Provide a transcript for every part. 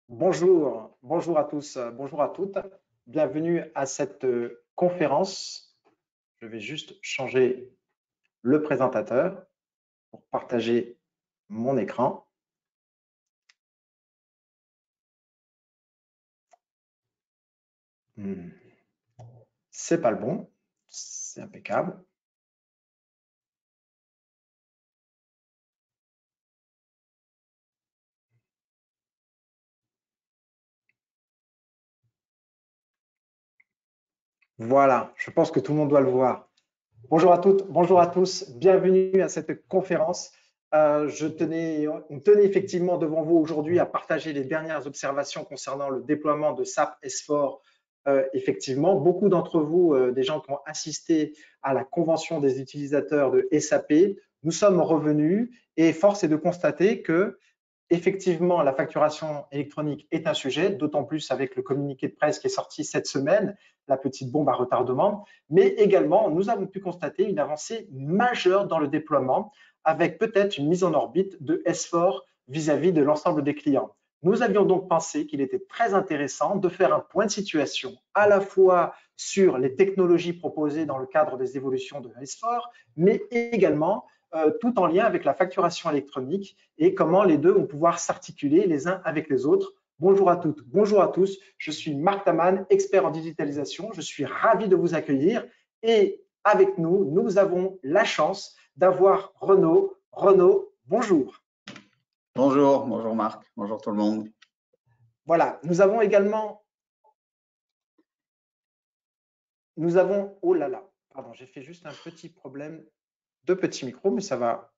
Bonjour à tous, bonjour à toutes. Bienvenue à cette conférence. Je vais juste changer le présentateur pour partager mon écran. C'est pas le bon, c'est impeccable. Voilà, je pense que tout le monde doit le voir. Bonjour à toutes, bonjour à tous, bienvenue à cette conférence. On tenait effectivement devant vous aujourd'hui à partager les dernières observations concernant le déploiement de SAP S4. Effectivement, beaucoup d'entre vous, des gens qui ont assisté à la convention des utilisateurs de SAP, nous sommes revenus et force est de constater que effectivement, la facturation électronique est un sujet, d'autant plus avec le communiqué de presse qui est sorti cette semaine, la petite bombe à retardement, mais également, nous avons pu constater une avancée majeure dans le déploiement avec peut-être une mise en orbite de S4 vis-à-vis de l'ensemble des clients. Nous avions donc pensé qu'il était très intéressant de faire un point de situation à la fois sur les technologies proposées dans le cadre des évolutions de S4, mais également tout en lien avec la facturation électronique et comment les deux vont pouvoir s'articuler les uns avec les autres. Bonjour à toutes, bonjour à tous. Je suis Marc Taman, expert en digitalisation. Je suis ravi de vous accueillir et avec nous, nous avons la chance d'avoir Renaud. Renaud, bonjour. Bonjour Marc, bonjour tout le monde. Voilà, nous avons également, oh là là, pardon, j'ai fait juste un petit problème de petit micro, mais ça va.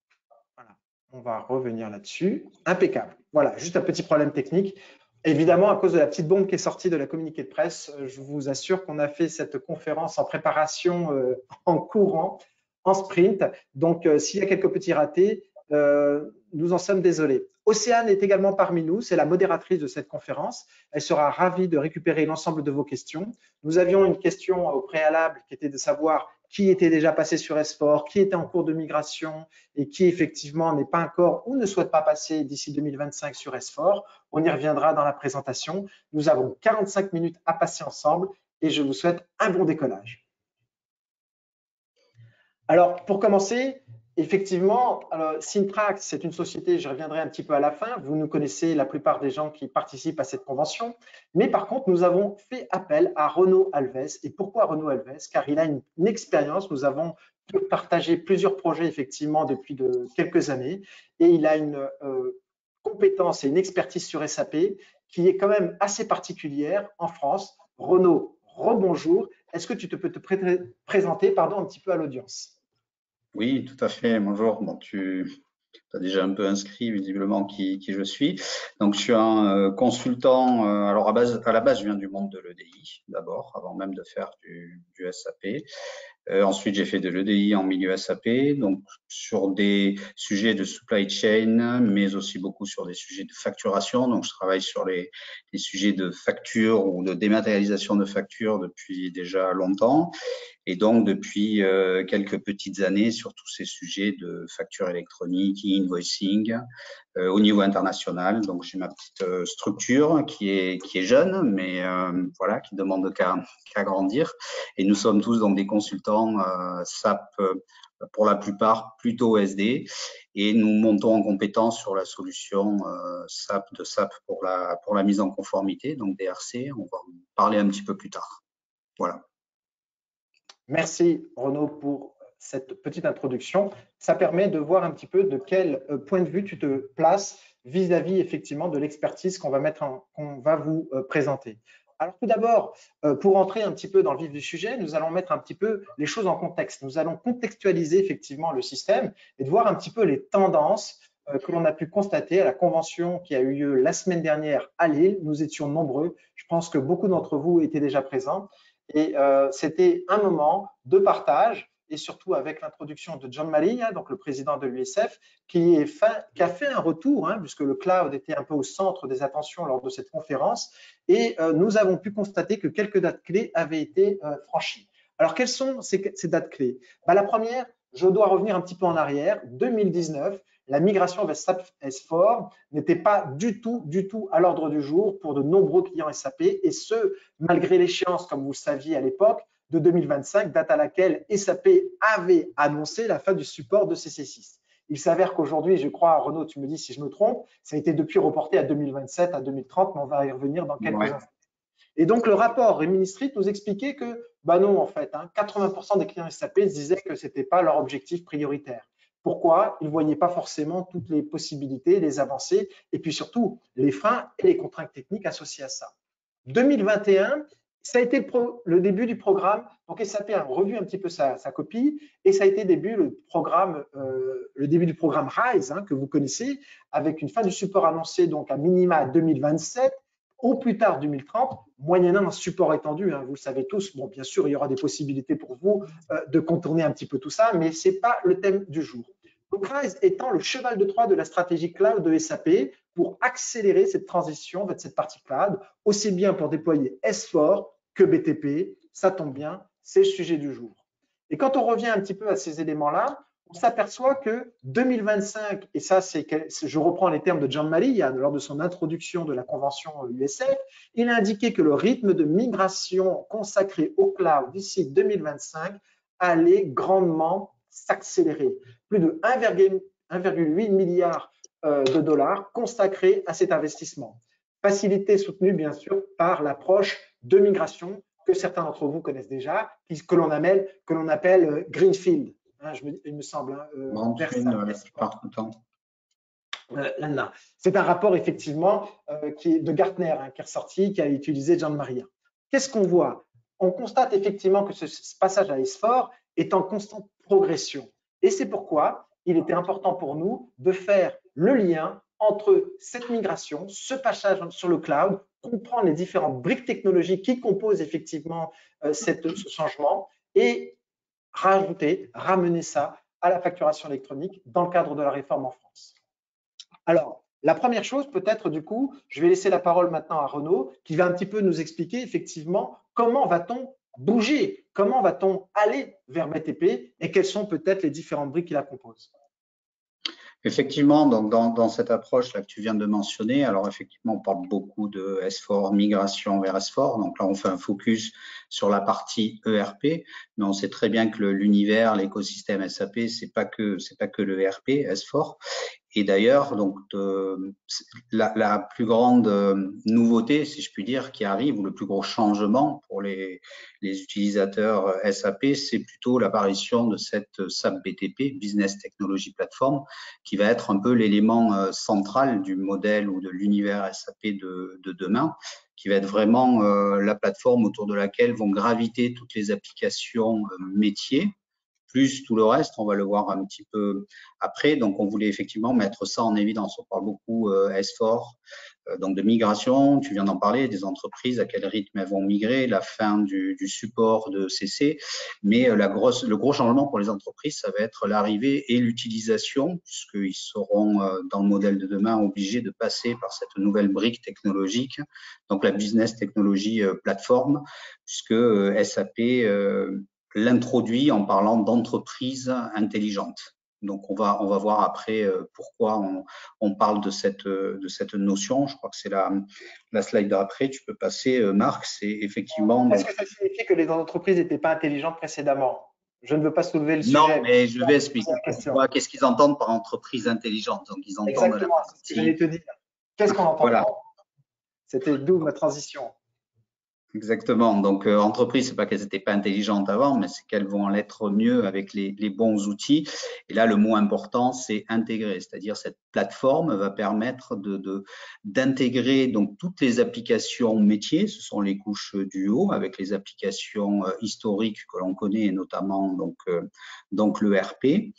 Voilà, on va revenir là-dessus. Impeccable. Voilà, juste un petit problème technique. Évidemment, à cause de la petite bombe qui est sortie de la communiqué de presse, je vous assure qu'on a fait cette conférence en préparation en courant, en sprint. Donc, s'il y a quelques petits ratés, nous en sommes désolés. Océane est également parmi nous, c'est la modératrice de cette conférence. Elle sera ravie de récupérer l'ensemble de vos questions. Nous avions une question au préalable qui était de savoir qui était déjà passé sur S4, qui était en cours de migration et qui effectivement n'est pas encore ou ne souhaite pas passer d'ici 2025 sur S4. On y reviendra dans la présentation. Nous avons 45 minutes à passer ensemble et je vous souhaite un bon décollage. Alors, pour commencer, effectivement, Syntrax, c'est une société, je reviendrai un petit peu à la fin, vous nous connaissez la plupart des gens qui participent à cette convention, mais par contre, nous avons fait appel à Renaud Alves. Et pourquoi Renaud Alves? Car il a une expérience, nous avons partagé plusieurs projets effectivement depuis quelques années, et il a une compétence et une expertise sur SAP qui est quand même assez particulière en France. Renaud, rebonjour. Est-ce que tu peux te présenter un petit peu à l'audience? Oui, tout à fait. Bonjour. Bon, tu as déjà un peu inscrit visiblement qui je suis. Donc, je suis un consultant. Alors, à la base, je viens du monde de l'EDI d'abord, avant même de faire du SAP. Ensuite, j'ai fait de l'EDI en milieu SAP, donc sur des sujets de supply chain, mais aussi beaucoup sur des sujets de facturation. Donc, je travaille sur les sujets de facture ou de dématérialisation de facture depuis déjà longtemps. Et donc, depuis quelques petites années, sur tous ces sujets de facture électronique, e-invoicing, au niveau international. Donc, j'ai ma petite structure qui est jeune, mais voilà, qui demande qu'à grandir. Et nous sommes tous donc des consultants SAP, pour la plupart plutôt SD, et nous montons en compétence sur la solution SAP pour la mise en conformité, donc DRC. On va en parler un petit peu plus tard. Voilà. Merci Renaud pour cette petite introduction. Ça permet de voir un petit peu de quel point de vue tu te places vis-à-vis effectivement de l'expertise qu'on va vous présenter. Alors tout d'abord, pour entrer un petit peu dans le vif du sujet, nous allons mettre un petit peu les choses en contexte. Nous allons contextualiser effectivement le système et de voir un petit peu les tendances que l'on a pu constater à la convention qui a eu lieu la semaine dernière à Lille. Nous étions nombreux. Je pense que beaucoup d'entre vous étaient déjà présents. Et c'était un moment de partage, et surtout avec l'introduction de John Malley, donc le président de l'USF, qui a fait un retour, puisque le cloud était un peu au centre des attentions lors de cette conférence, et nous avons pu constater que quelques dates clés avaient été franchies. Alors, quelles sont ces dates clés? La première, je dois revenir un petit peu en arrière. 2019, la migration vers SAP S4 n'était pas du tout à l'ordre du jour pour de nombreux clients SAP, et ce, malgré l'échéance, comme vous le saviez à l'époque, de 2025, date à laquelle SAP avait annoncé la fin du support de CC6. Il s'avère qu'aujourd'hui, je crois, Renaud, tu me dis si je me trompe, ça a été depuis reporté à 2027, à 2030, mais on va y revenir dans quelques Ouais. instants. Et donc, le rapport Rimini Street nous expliquait que, bah non, en fait, 80% des clients SAP disaient que ce n'était pas leur objectif prioritaire. Pourquoi? Ils ne voyaient pas forcément toutes les possibilités, les avancées, et puis surtout les freins et les contraintes techniques associées à ça. 2021, ça a été le début du programme. Donc SAP a revu un petit peu sa copie, et ça a été le début du programme RISE, que vous connaissez, avec une fin du support annoncée donc à minima 2027, au plus tard 2030, moyennant un support étendu. Vous le savez tous. Bon, bien sûr, il y aura des possibilités pour vous de contourner un petit peu tout ça, mais ce n'est pas le thème du jour. Donc, RISE étant le cheval de Troie de la stratégie cloud de SAP pour accélérer cette transition vers cette partie cloud, aussi bien pour déployer S4 que BTP. Ça tombe bien, c'est le sujet du jour. Et quand on revient un petit peu à ces éléments-là, on s'aperçoit que 2025, et ça, je reprends les termes de John Malia lors de son introduction de la convention USF, il a indiqué que le rythme de migration consacré au cloud d'ici 2025 allait grandement s'accélérer. Plus de 1,8 milliard de dollars consacrés à cet investissement. Facilité soutenue, bien sûr, par l'approche de migration que certains d'entre vous connaissent déjà, que l'on appelle Greenfield. Il me semble. La plupart du temps. C'est un rapport effectivement qui est de Gartner, qui est ressorti, qui a utilisé John Maria. Qu'est-ce qu'on voit? On constate effectivement que ce passage à S4 est en constante progression. Et c'est pourquoi il était important pour nous de faire le lien entre cette migration, ce passage sur le cloud, comprendre les différentes briques technologiques qui composent effectivement ce changement, et ramener ça à la facturation électronique dans le cadre de la réforme en France. Alors, la première chose, peut-être du coup, je vais laisser la parole maintenant à Renaud, qui va un petit peu nous expliquer effectivement comment va-t-on bouger, comment va-t-on aller vers BTP et quelles sont peut-être les différentes briques qui la composent. Effectivement, donc dans cette approche-là que tu viens de mentionner, alors effectivement, on parle beaucoup de S4, migration vers S4. Donc là, on fait un focus sur la partie ERP, mais on sait très bien que l'univers, l'écosystème SAP, c'est pas que le ERP, S4. Et d'ailleurs, donc la plus grande nouveauté, si je puis dire, qui arrive, ou le plus gros changement pour les utilisateurs SAP, c'est plutôt l'apparition de cette SAP BTP, Business Technology Platform, qui va être un peu l'élément central du modèle ou de l'univers SAP de demain, qui va être vraiment la plateforme autour de laquelle vont graviter toutes les applications métiers, plus tout le reste, on va le voir un petit peu après. Donc, on voulait effectivement mettre ça en évidence. On parle beaucoup S4, donc de migration. Tu viens d'en parler, des entreprises, à quel rythme elles vont migrer, la fin du support de CC. Mais le gros changement pour les entreprises, ça va être l'arrivée et l'utilisation, puisqu'ils seront dans le modèle de demain obligés de passer par cette nouvelle brique technologique, donc la Business Technology Platform, puisque SAP l'introduit en parlant d'entreprise intelligente. Donc, on va voir après pourquoi on parle de cette notion. Je crois que c'est la slide d'après. Tu peux passer, Marc. C'est effectivement… Est-ce que ça signifie que les entreprises n'étaient pas intelligentes précédemment? Je ne veux pas soulever le sujet. Non, mais je vais expliquer pourquoi. Qu'est-ce qu'ils entendent par entreprise intelligente? Donc, ils entendent… Exactement, c'est ce que j'allais te dire. Qu'est-ce qu'on entend? Voilà. C'était d'où ma transition. Exactement. Donc, entreprise, c'est pas qu'elles n'étaient pas intelligentes avant, mais c'est qu'elles vont l'être mieux avec les bons outils. Et là, le mot important, c'est intégrer. C'est-à-dire, cette plateforme va permettre d'intégrer donc toutes les applications métiers. Ce sont les couches du haut avec les applications historiques que l'on connaît, et notamment donc l'ERP.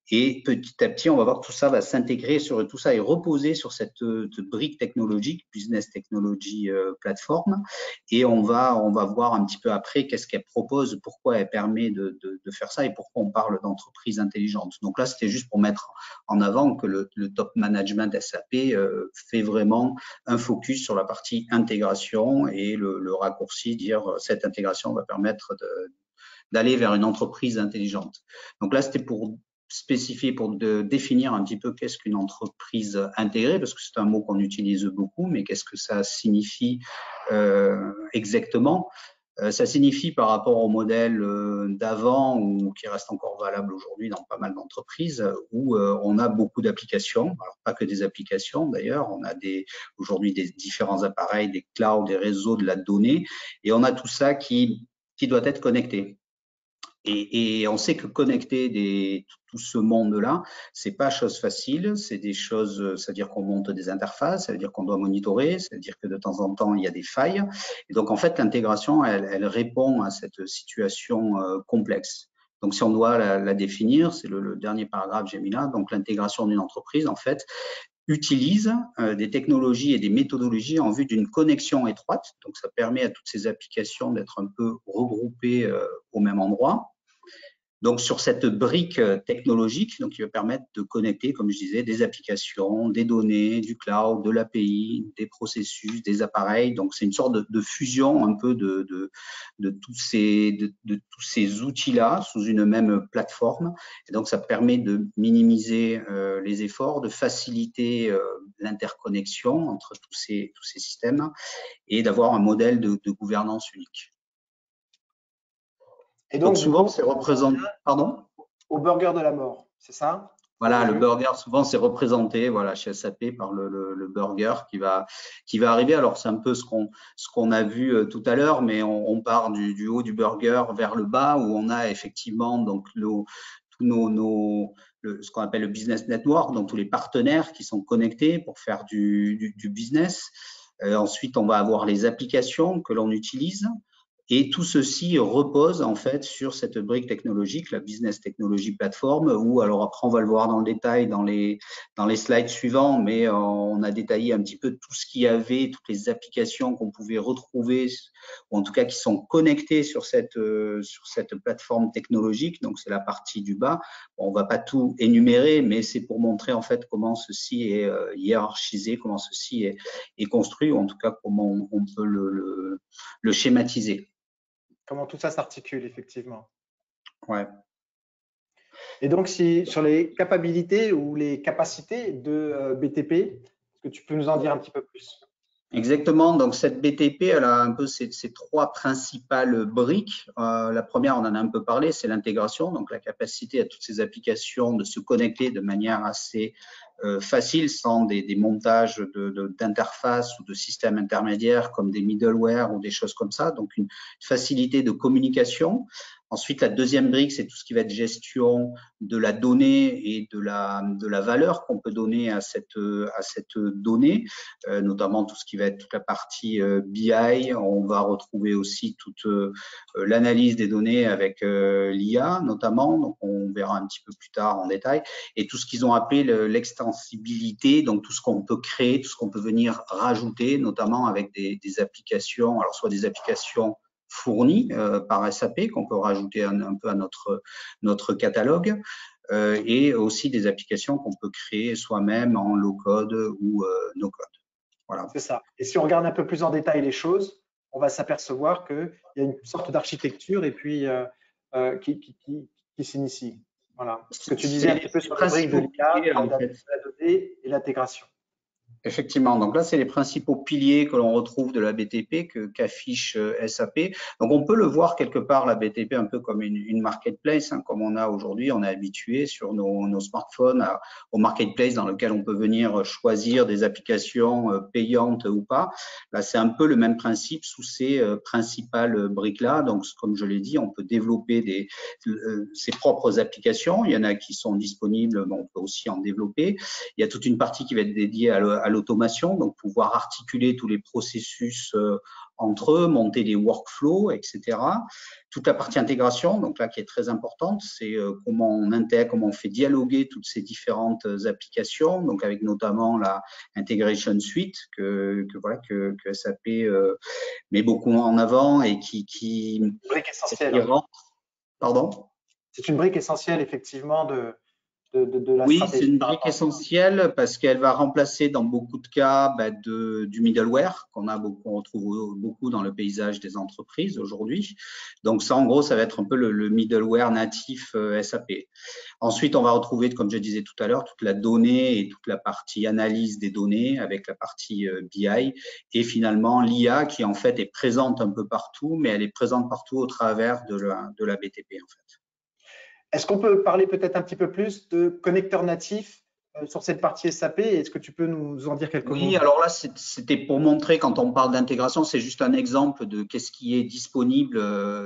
Et petit à petit, on va voir que tout ça va s'intégrer sur tout ça et reposer sur cette brique technologique, Business Technology Platform. Et on va voir un petit peu après qu'est-ce qu'elle propose, pourquoi elle permet de faire ça et pourquoi on parle d'entreprise intelligente. Donc là, c'était juste pour mettre en avant que le top management SAP fait vraiment un focus sur la partie intégration et le raccourci, dire cette intégration va permettre d'aller vers une entreprise intelligente. Donc là, c'était pour spécifier, pour définir un petit peu qu'est-ce qu'une entreprise intégrée, parce que c'est un mot qu'on utilise beaucoup, mais qu'est-ce que ça signifie exactement? Ça signifie par rapport au modèle d'avant ou qui reste encore valable aujourd'hui dans pas mal d'entreprises où on a beaucoup d'applications, alors pas que des applications d'ailleurs, on a aujourd'hui des différents appareils, des clouds, des réseaux, de la donnée, et on a tout ça qui doit être connecté. Et on sait que connecter tout ce monde-là, c'est pas chose facile. C'est des choses, c'est-à-dire qu'on monte des interfaces, ça veut dire qu'on doit monitorer, c'est-à-dire que de temps en temps il y a des failles. Et donc en fait l'intégration, elle répond à cette situation complexe. Donc si on doit la définir, c'est le dernier paragraphe que j'ai mis là. Donc l'intégration d'une entreprise, en fait, utilise des technologies et des méthodologies en vue d'une connexion étroite. Donc ça permet à toutes ces applications d'être un peu regroupées au même endroit. Donc, sur cette brique technologique, donc, qui va permettre de connecter, comme je disais, des applications, des données, du cloud, de l'API, des processus, des appareils. Donc, c'est une sorte de fusion un peu de tous ces outils-là sous une même plateforme. Et donc, ça permet de minimiser les efforts, de faciliter l'interconnexion entre tous ces systèmes et d'avoir un modèle de gouvernance unique. Et donc souvent, c'est représenté. Pardon? Au burger de la mort, c'est ça? Voilà, le burger, souvent, c'est représenté voilà, chez SAP par le burger qui va arriver. Alors, c'est un peu ce qu'on a vu tout à l'heure, mais on part du haut du burger vers le bas où on a effectivement donc ce qu'on appelle le business network, donc tous les partenaires qui sont connectés pour faire du business. Ensuite, on va avoir les applications que l'on utilise. Et tout ceci repose en fait sur cette brique technologique, la Business Technology Platform, où alors après on va le voir dans le détail dans les slides suivants, mais on a détaillé un petit peu tout ce qu'il y avait, toutes les applications qu'on pouvait retrouver, ou en tout cas qui sont connectées sur cette plateforme technologique. Donc c'est la partie du bas. Bon, on va pas tout énumérer, mais c'est pour montrer en fait comment ceci est hiérarchisé, comment ceci est construit, ou en tout cas comment on peut le schématiser. Comment tout ça s'articule, effectivement. Ouais. Et donc, si, sur les capacités ou les capacités de BTP, est-ce que tu peux nous en dire un petit peu plus? Exactement. Donc, cette BTP, elle a un peu ces trois principales briques. La première, on en a un peu parlé, c'est l'intégration, donc la capacité à toutes ces applications de se connecter de manière assez facile, sans des montages d'interfaces ou de systèmes intermédiaires comme des middleware ou des choses comme ça. Donc, une facilité de communication. Ensuite, la deuxième brique, c'est tout ce qui va être gestion de la donnée et de la valeur qu'on peut donner à cette donnée, notamment tout ce qui va être toute la partie BI. On va retrouver aussi toute l'analyse des données avec l'IA notamment, donc on verra un petit peu plus tard en détail, et tout ce qu'ils ont appelé l'extensibilité, donc tout ce qu'on peut créer, tout ce qu'on peut venir rajouter, notamment avec des applications, alors soit des applications fournies par SAP qu'on peut rajouter un peu à notre catalogue, et aussi des applications qu'on peut créer soi-même en low-code ou no-code. Voilà. C'est ça. Et si on regarde un peu plus en détail les choses, on va s'apercevoir qu'il y a une sorte d'architecture et puis qui s'initie. Voilà. Ce que tu disais un petit peu sur les briques de l'IA, la donnée et l'intégration. Effectivement, donc là, c'est les principaux piliers que l'on retrouve de la BTP qu'affiche SAP. Donc, on peut le voir quelque part, la BTP, un peu comme une marketplace, hein, comme on a aujourd'hui. On est habitué sur nos smartphones au marketplace dans lequel on peut venir choisir des applications payantes ou pas. Là, c'est un peu le même principe sous ces principales briques-là. Donc, comme je l'ai dit, on peut développer ses propres applications. Il y en a qui sont disponibles, mais on peut aussi en développer. Il y a toute une partie qui va être dédiée à l'automation, donc pouvoir articuler tous les processus entre eux, monter des workflows, etc. Toute la partie intégration, donc là qui est très importante, c'est comment on intègre, comment on fait dialoguer toutes ces différentes applications, donc avec notamment la Integration Suite que SAP met beaucoup en avant et qui brique essentielle. Pardon ? C'est une brique essentielle effectivement de de la Oui, c'est stratégie une par brique rapport à ça. essentielle parce qu'elle va remplacer dans beaucoup de cas du middleware qu'on retrouve beaucoup dans le paysage des entreprises aujourd'hui. Donc ça, en gros, ça va être un peu le middleware natif SAP. Ensuite, on va retrouver, comme je disais tout à l'heure, toute la donnée et toute la partie analyse des données avec la partie BI et finalement l'IA qui en fait est présente un peu partout, mais elle est présente partout au travers de la BTP en fait. Est-ce qu'on peut parler peut-être un petit peu plus de connecteurs natifs sur cette partie SAP? Est-ce que tu peux nous en dire quelques Oui, mots? alors là, c'était pour montrer, quand on parle d'intégration, c'est juste un exemple de qu'est-ce qui est disponible.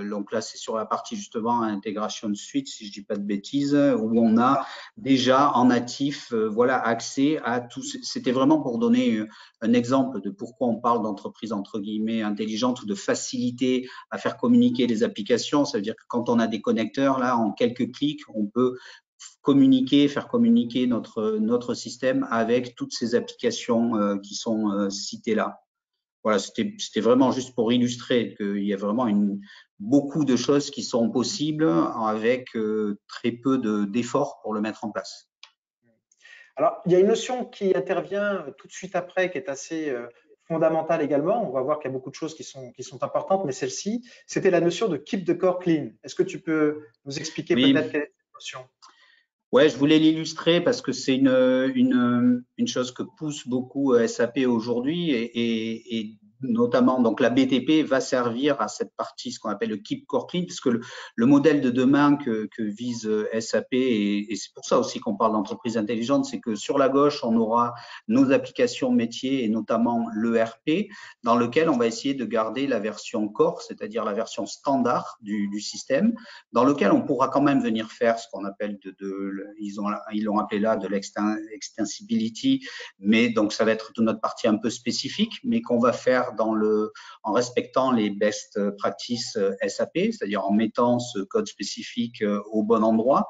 Donc là, c'est sur la partie justement intégration suite, si je dis pas de bêtises, où on a déjà en natif, voilà, accès à tout. C'était vraiment pour donner un exemple de pourquoi on parle d'entreprise entre guillemets intelligente ou de facilité à faire communiquer les applications. Ça veut dire que quand on a des connecteurs, là, en quelques clics, on peut faire communiquer notre système avec toutes ces applications qui sont citées là. Voilà, c'était vraiment juste pour illustrer qu'il y a vraiment beaucoup de choses qui sont possibles avec très peu d'efforts pour le mettre en place. Alors, il y a une notion qui intervient tout de suite après, qui est assez fondamentale également. On va voir qu'il y a beaucoup de choses qui sont importantes, mais celle-ci, c'était la notion de keep the core clean. Est-ce que tu peux nous expliquer Oui, peut-être quelle est cette notion? ouais, je voulais l'illustrer parce que c'est une chose que pousse beaucoup SAP aujourd'hui et notamment donc la BTP va servir à cette partie, ce qu'on appelle le Keep Core Clean, puisque le modèle de demain que vise SAP et c'est pour ça aussi qu'on parle d'entreprise intelligente, c'est que sur la gauche on aura nos applications métiers et notamment l'ERP dans lequel on va essayer de garder la version core, c'est-à-dire la version standard du système, dans lequel on pourra quand même venir faire ce qu'on appelle ils l'ont appelé là de l'extensibility, mais donc ça va être toute notre partie un peu spécifique, mais qu'on va faire en respectant les best practices SAP, c'est-à-dire en mettant ce code spécifique au bon endroit.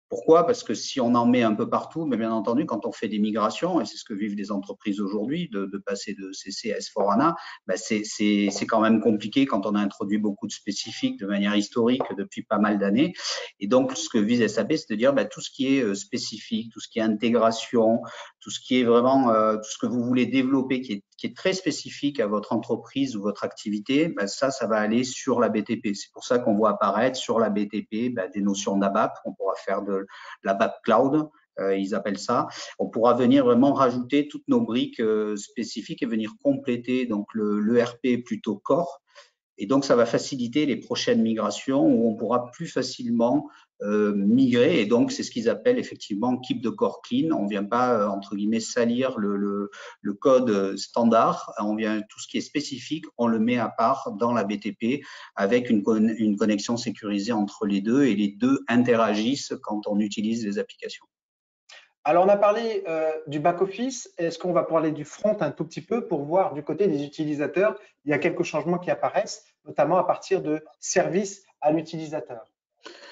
Pourquoi? Parce que si on en met un peu partout, mais bien entendu, quand on fait des migrations, et c'est ce que vivent les entreprises aujourd'hui, de passer de CC à S4HANA, ben c'est quand même compliqué quand on a introduit beaucoup de spécifiques de manière historique depuis pas mal d'années. Et donc, ce que vise SAP, c'est de dire ben, tout ce qui est spécifique, tout ce qui est intégration, tout ce qui est vraiment, tout ce que vous voulez développer, qui est très spécifique à votre entreprise ou votre activité, ben ça va aller sur la BTP. C'est pour ça qu'on voit apparaître sur la BTP ben, des notions d'ABAP. On pourra faire de l'ABAP Cloud, ils appellent ça. On pourra venir vraiment rajouter toutes nos briques spécifiques et venir compléter donc l'ERP plutôt core. Et donc, ça va faciliter les prochaines migrations où on pourra plus facilement migrer. Et donc, c'est ce qu'ils appellent effectivement keep the core clean. On ne vient pas, entre guillemets, salir le code standard. On vient, tout ce qui est spécifique, on le met à part dans la BTP avec une connexion sécurisée entre les deux et les deux interagissent quand on utilise les applications. Alors, on a parlé du back-office. Est-ce qu'on va parler du front un tout petit peu pour voir du côté des utilisateurs, il y a quelques changements qui apparaissent, notamment à partir de services à l'utilisateur.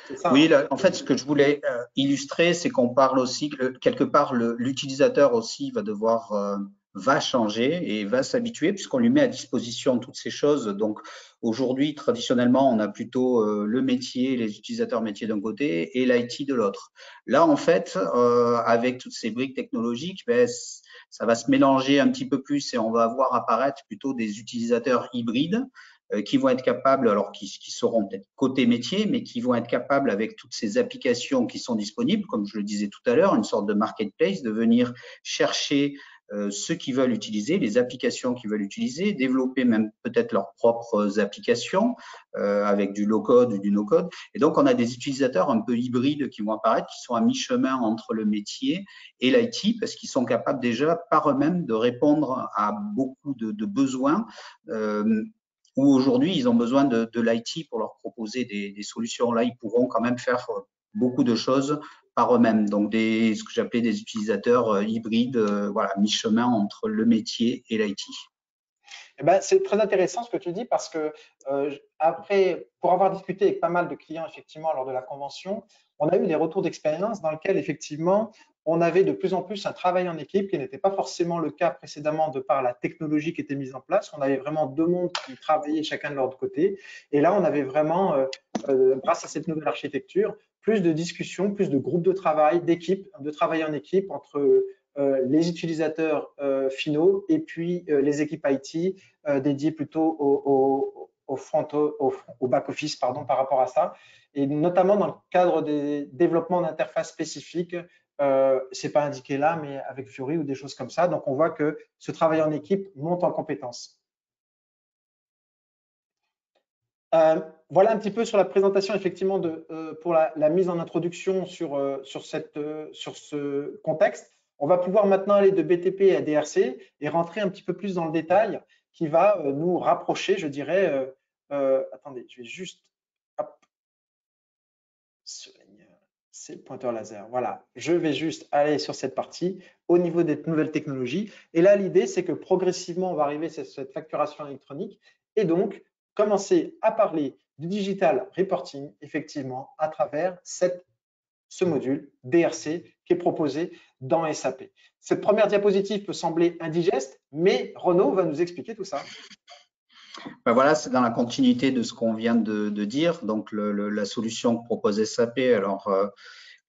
C'est ça, Oui, hein? là, en fait, ce que je voulais illustrer, c'est qu'on parle aussi que quelque part, l'utilisateur aussi va changer et va s'habituer puisqu'on lui met à disposition toutes ces choses. Donc, aujourd'hui, traditionnellement, on a plutôt le métier, les utilisateurs métiers d'un côté et l'IT de l'autre. Là, en fait, avec toutes ces briques technologiques, ben, ça va se mélanger un petit peu plus et on va voir apparaître plutôt des utilisateurs hybrides qui vont être capables, alors qui seront peut-être côté métier, mais qui vont être capables avec toutes ces applications qui sont disponibles, comme je le disais tout à l'heure, une sorte de marketplace, de venir chercher ceux qui veulent utiliser, les applications qu'ils veulent utiliser, développer même peut-être leurs propres applications avec du low-code ou du no-code. Et donc, on a des utilisateurs un peu hybrides qui vont apparaître, qui sont à mi-chemin entre le métier et l'IT, parce qu'ils sont capables déjà par eux-mêmes de répondre à beaucoup de besoins où aujourd'hui, ils ont besoin de l'IT pour leur proposer des solutions. Là, ils pourront quand même faire beaucoup de choses par eux-mêmes. Donc, ce que j'appelais des utilisateurs hybrides, voilà, mi-chemin entre le métier et l'IT. Eh ben, c'est très intéressant ce que tu dis parce que après, pour avoir discuté avec pas mal de clients effectivement lors de la convention, on a eu des retours d'expérience dans lesquels effectivement on avait de plus en plus un travail en équipe qui n'était pas forcément le cas précédemment de par la technologie qui était mise en place. On avait vraiment deux mondes qui travaillaient chacun de leur côté. Et là, on avait vraiment, grâce à cette nouvelle architecture, plus de discussions, plus de groupes de travail, d'équipes, de travail en équipe entre les utilisateurs finaux et puis les équipes IT dédiées plutôt au front, au back-office pardon, par rapport à ça. Et notamment dans le cadre des développements d'interfaces spécifiques, c'est pas indiqué là, mais avec Fiori ou des choses comme ça. Donc, on voit que ce travail en équipe monte en compétences. Voilà un petit peu sur la présentation, effectivement, pour la mise en introduction sur ce contexte. On va pouvoir maintenant aller de BTP à DRC et rentrer un petit peu plus dans le détail qui va nous rapprocher, je dirais. Attendez, je vais juste. Hop, c'est le pointeur laser. Voilà, je vais juste aller sur cette partie au niveau des nouvelles technologies. Et là, l'idée, c'est que progressivement, on va arriver sur cette facturation électronique et donc commencer à parler du digital reporting, effectivement, à travers ce module DRC qui est proposé dans SAP. Cette première diapositive peut sembler indigeste, mais Renaud va nous expliquer tout ça. Ben voilà, c'est dans la continuité de ce qu'on vient de dire. Donc, la solution que propose SAP, alors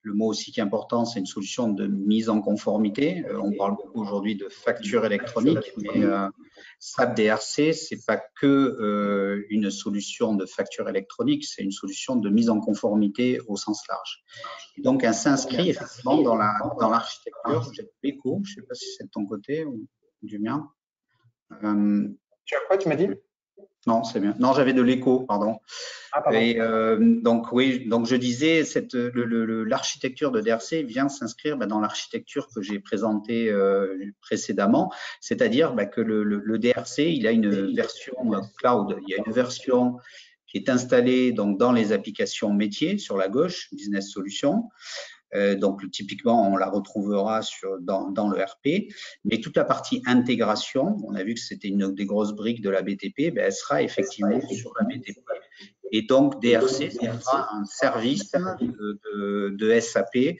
le mot aussi qui est important, c'est une solution de mise en conformité. On parle beaucoup aujourd'hui de facture électronique, mais SAP DRC, c'est pas que une solution de facture électronique, c'est une solution de mise en conformité au sens large. Et donc, elle s'inscrit effectivement dans l'architecture. J'ai l'écho, je ne sais pas si c'est de ton côté ou du mien. Tu as quoi, tu m'as dit? Non, c'est bien. Non, j'avais de l'écho, pardon. Ah, pardon. Et donc oui, donc je disais, l'architecture de DRC vient s'inscrire dans l'architecture que j'ai présentée précédemment, c'est-à-dire que le DRC, il a une version cloud, il y a une version qui est installée donc dans les applications métiers sur la gauche, Business Solutions. Donc, typiquement, on la retrouvera dans le RP. Mais toute la partie intégration, on a vu que c'était une des grosses briques de la BTP, elle sera effectivement sur la BTP. Et donc, DRC sera un service de SAP.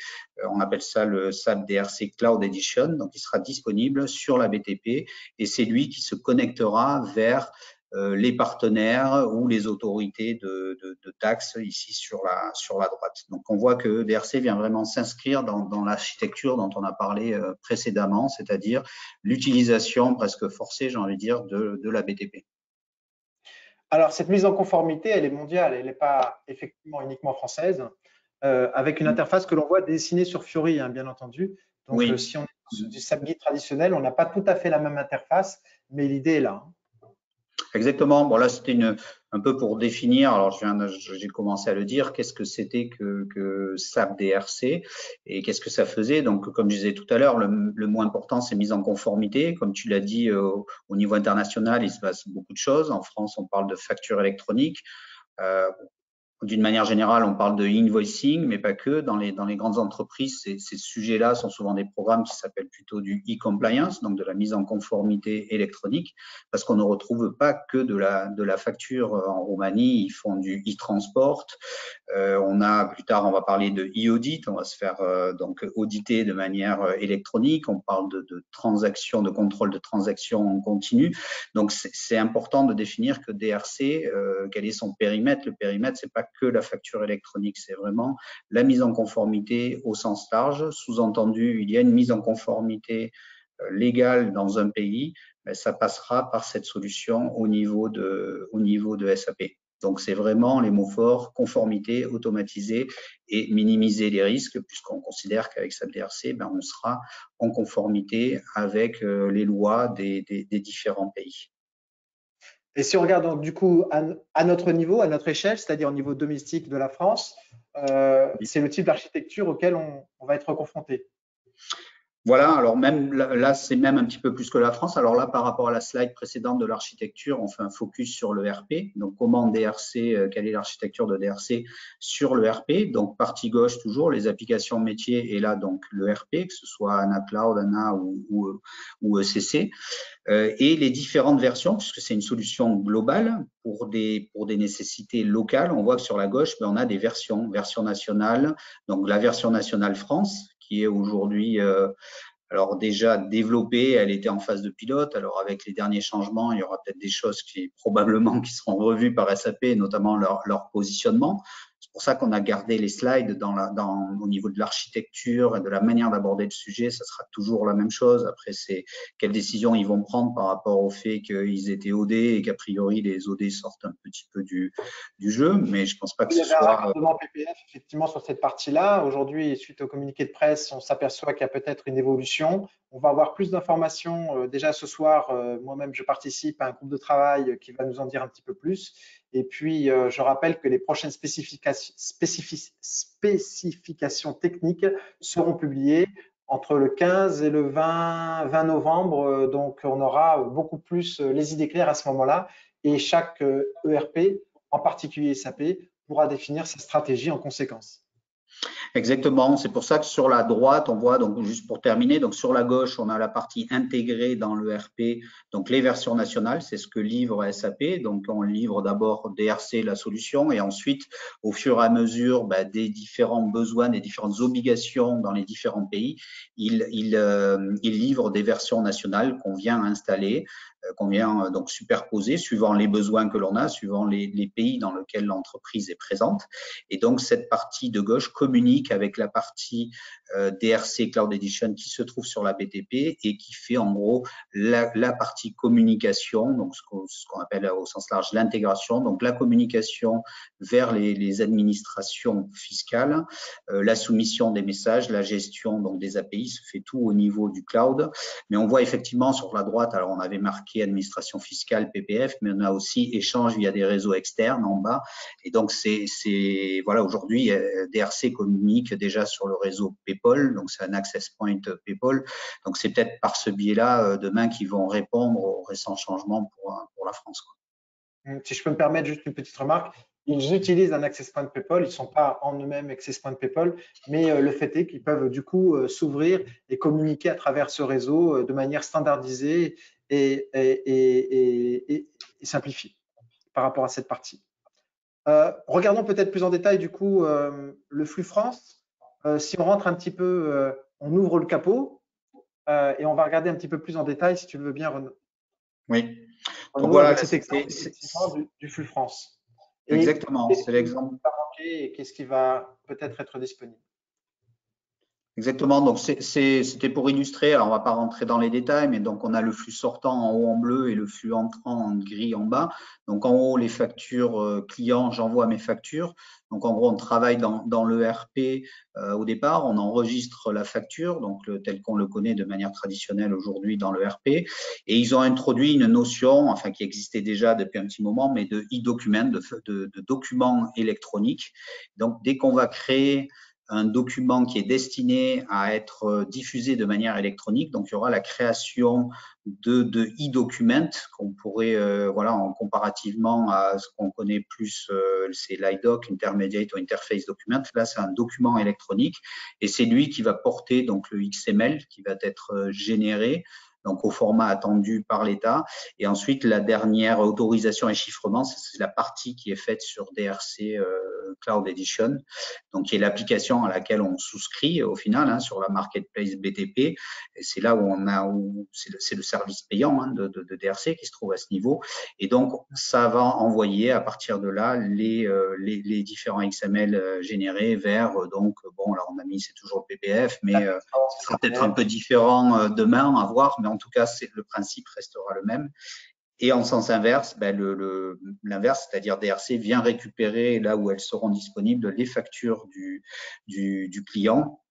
On appelle ça le SAP DRC Cloud Edition. Donc, il sera disponible sur la BTP et c'est lui qui se connectera vers les partenaires ou les autorités de taxes ici sur la droite. Donc, on voit que DRC vient vraiment s'inscrire dans l'architecture dont on a parlé précédemment, c'est-à-dire l'utilisation presque forcée, j'ai envie de dire, de la BTP. Alors, cette mise en conformité, elle est mondiale, elle n'est pas effectivement uniquement française, avec une interface que l'on voit dessinée sur Fiori, hein, bien entendu. Donc, oui. Si on est sur du SAP Guide traditionnel, on n'a pas tout à fait la même interface, mais l'idée est là. Hein. Exactement. Bon, là, c'était un peu pour définir. Alors, j'ai commencé à le dire. Qu'est-ce que c'était que SAP DRC et qu'est-ce que ça faisait? Donc, comme je disais tout à l'heure, le mot important, c'est mise en conformité. Comme tu l'as dit, au niveau international, il se passe beaucoup de choses. En France, on parle de facture électronique. D'une manière générale, on parle de invoicing, mais pas que. Dans les grandes entreprises, ces sujets-là sont souvent des programmes qui s'appellent plutôt du e-compliance, donc de la mise en conformité électronique, parce qu'on ne retrouve pas que de la facture en Roumanie. Ils font du e-transport. Plus tard, on va parler de e-audit. On va se faire donc auditer de manière électronique. On parle de transactions, de contrôle de transactions en continu. Donc, c'est important de définir que DRC, quel est son périmètre. Le périmètre, c'est pas que la facture électronique, c'est vraiment la mise en conformité au sens large. Sous-entendu, il y a une mise en conformité légale dans un pays, ça passera par cette solution au niveau de SAP. Donc, c'est vraiment les mots forts, conformité, automatiser et minimiser les risques, puisqu'on considère qu'avec SAP DRC, on sera en conformité avec les lois des différents pays. Et si on regarde donc, du coup à notre niveau, à notre échelle, c'est-à-dire au niveau domestique de la France, c'est le type d'architecture auquel on va être confronté. Voilà, alors même là, c'est même un petit peu plus que la France. Alors là, par rapport à la slide précédente de l'architecture, on fait un focus sur le RP. Donc, comment DRC, quelle est l'architecture de DRC sur le RP? Donc, partie gauche, toujours, les applications métiers et là, donc, le RP, que ce soit ANA Cloud, ANA ou ECC. Et les différentes versions, puisque c'est une solution globale pour des nécessités locales. On voit que sur la gauche, on a des version nationale. Donc, la version nationale France, qui est aujourd'hui alors déjà développée, elle était en phase de pilote. Alors avec les derniers changements, il y aura peut-être des choses qui probablement qui seront revues par SAP, notamment leur positionnement. pour ça qu'on a gardé les slides au niveau de l'architecture et de la manière d'aborder le sujet. Ça sera toujours la même chose. Après, c'est quelles décisions ils vont prendre par rapport au fait qu'ils étaient OD et qu'a priori les OD sortent un petit peu du jeu. Mais je pense pas que Il y ce avait un soit… raccordement PPF effectivement sur cette partie-là. Aujourd'hui, suite au communiqué de presse, on s'aperçoit qu'il y a peut-être une évolution. On va avoir plus d'informations. Déjà ce soir, moi-même, je participe à un groupe de travail qui va nous en dire un petit peu plus. Et puis, je rappelle que les prochaines spécifications techniques seront publiées entre le 15 et le 20 novembre. Donc, on aura beaucoup plus les idées claires à ce moment-là. Et chaque ERP, en particulier SAP, pourra définir sa stratégie en conséquence. Exactement, c'est pour ça que sur la droite, on voit, donc juste pour terminer, donc sur la gauche, on a la partie intégrée dans l'ERP, donc les versions nationales, c'est ce que livre SAP, donc on livre d'abord DRC, la solution, et ensuite, au fur et à mesure des différents besoins, des différentes obligations dans les différents pays, il livre des versions nationales qu'on vient installer, qu'on vient donc superposer suivant les besoins que l'on a, suivant les pays dans lesquels l'entreprise est présente. Et donc, cette partie de gauche communique avec la partie DRC Cloud Edition qui se trouve sur la BTP et qui fait en gros la partie communication, donc ce qu'on appelle au sens large l'intégration, donc la communication vers les administrations fiscales, la soumission des messages, la gestion donc des API, se fait tout au niveau du cloud. Mais on voit effectivement sur la droite, alors on avait marqué administration fiscale, PPF, mais on a aussi échange via des réseaux externes en bas. Et donc, voilà, aujourd'hui, DRC communique déjà sur le réseau PayPal, donc c'est un access point PayPal. Donc, c'est peut-être par ce biais-là, demain, qu'ils vont répondre aux récents changements pour la France, quoi. Si je peux me permettre juste une petite remarque, ils utilisent un access point PayPal, ils ne sont pas en eux-mêmes access point PayPal, mais le fait est qu'ils peuvent du coup s'ouvrir et communiquer à travers ce réseau de manière standardisée et simplifiée par rapport à cette partie. Regardons peut-être plus en détail du coup le flux France. Si on rentre un petit peu, on ouvre le capot et on va regarder un petit peu plus en détail, si tu le veux bien, Oui. Donc Renaud, voilà, avec cet exemple effectivement du flux France. Et exactement, qu'est-ce c'est qui l'exemple. va manquer et qu'est-ce qui va peut-être être disponible? Exactement, donc c'était pour illustrer, alors on va pas rentrer dans les détails, mais donc on a le flux sortant en haut en bleu et le flux entrant en gris en bas. Donc en haut, les factures clients, j'envoie mes factures. Donc en gros, on travaille dans l'ERP au départ, on enregistre la facture, donc tel qu'on le connaît de manière traditionnelle aujourd'hui dans l'ERP. Et ils ont introduit une notion, enfin qui existait déjà depuis un petit moment, mais de e-document, de documents électroniques. Donc dès qu'on va créer un document qui est destiné à être diffusé de manière électronique. Donc, il y aura la création de e-documents qu'on pourrait, voilà, en comparativement à ce qu'on connaît plus, c'est l'IDOC, Intermediate ou Interface Document. Là, c'est un document électronique et c'est lui qui va porter donc le XML qui va être généré donc au format attendu par l'État. Et ensuite, la dernière autorisation et chiffrement, c'est la partie qui est faite sur DRC Cloud Edition, donc qui est l'application à laquelle on souscrit au final sur la marketplace BTP. Et c'est là où c'est le service payant de DRC qui se trouve à ce niveau. Et donc, ça va envoyer à partir de là les différents XML générés vers, donc, bon, là, on a mis, c'est toujours le PPF, mais ce sera peut-être un peu différent demain à voir, mais en tout cas, le principe restera le même. Et en sens inverse, l'inverse, c'est-à-dire DRC vient récupérer là où elles seront disponibles les factures du client.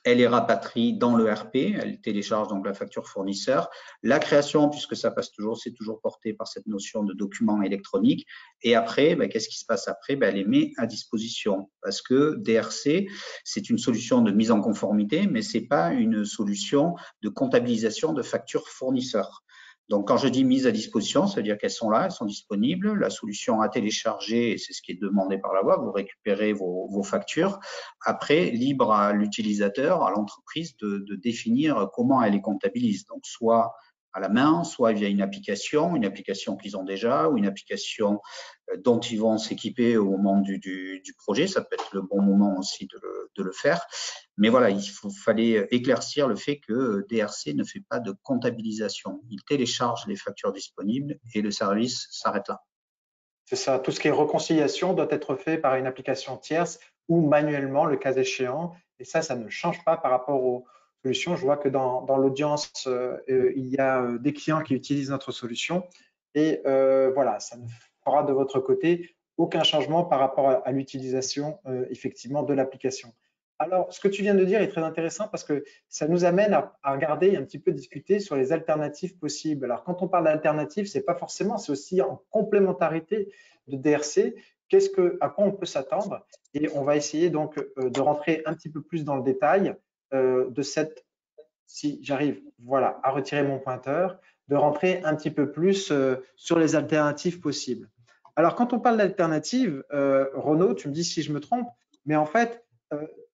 Elle les rapatrie dans l'ERP, elle télécharge donc la facture fournisseur. La création, puisque ça passe toujours, c'est toujours porté par cette notion de document électronique. Et après, qu'est-ce qui se passe après? Elle les met à disposition parce que DRC, c'est une solution de mise en conformité, mais c'est pas une solution de comptabilisation de factures fournisseurs. Donc, quand je dis mise à disposition, ça veut dire qu'elles sont là, elles sont disponibles. La solution à télécharger, c'est ce qui est demandé par la loi, vous récupérez vos factures. Après, libre à l'utilisateur, à l'entreprise de définir comment elle les comptabilise. Donc, soit à la main, soit via une application qu'ils ont déjà ou une application dont ils vont s'équiper au moment du projet. Ça peut être le bon moment aussi de le faire. Mais voilà, fallait éclaircir le fait que DRC ne fait pas de comptabilisation. Il télécharge les factures disponibles et le service s'arrête là. C'est ça, tout ce qui est réconciliation doit être fait par une application tierce ou manuellement, le cas échéant. Et ça ne change pas par rapport aux solutions. Je vois que dans l'audience, il y a des clients qui utilisent notre solution. Et voilà, ça ne fera de votre côté aucun changement par rapport à l'utilisation effectivement de l'application. Alors, ce que tu viens de dire est très intéressant parce que ça nous amène à regarder et un petit peu discuter sur les alternatives possibles. Alors, quand on parle d'alternatives, c'est pas forcément, c'est aussi en complémentarité de DRC. À quoi on peut s'attendre? Et on va essayer donc de rentrer un petit peu plus dans le détail de cette, si j'arrive, voilà, à retirer mon pointeur, de rentrer un petit peu plus sur les alternatives possibles. Alors, quand on parle d'alternatives, Renaud, tu me dis si je me trompe, mais en fait,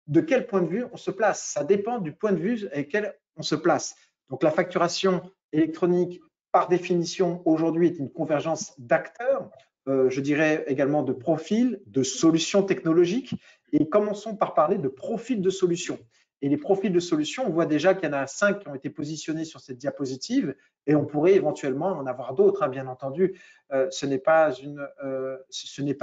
de quel point de vue on se place? Ça dépend du point de vue avec lequel on se place. Donc, la facturation électronique, par définition, aujourd'hui, est une convergence d'acteurs, je dirais également de profils, de solutions technologiques. Et commençons par parler de profils de solutions. Et les profils de solutions, on voit déjà qu'il y en a 5 qui ont été positionnés sur cette diapositive et on pourrait éventuellement en avoir d'autres, hein, bien entendu. Ce n'est pas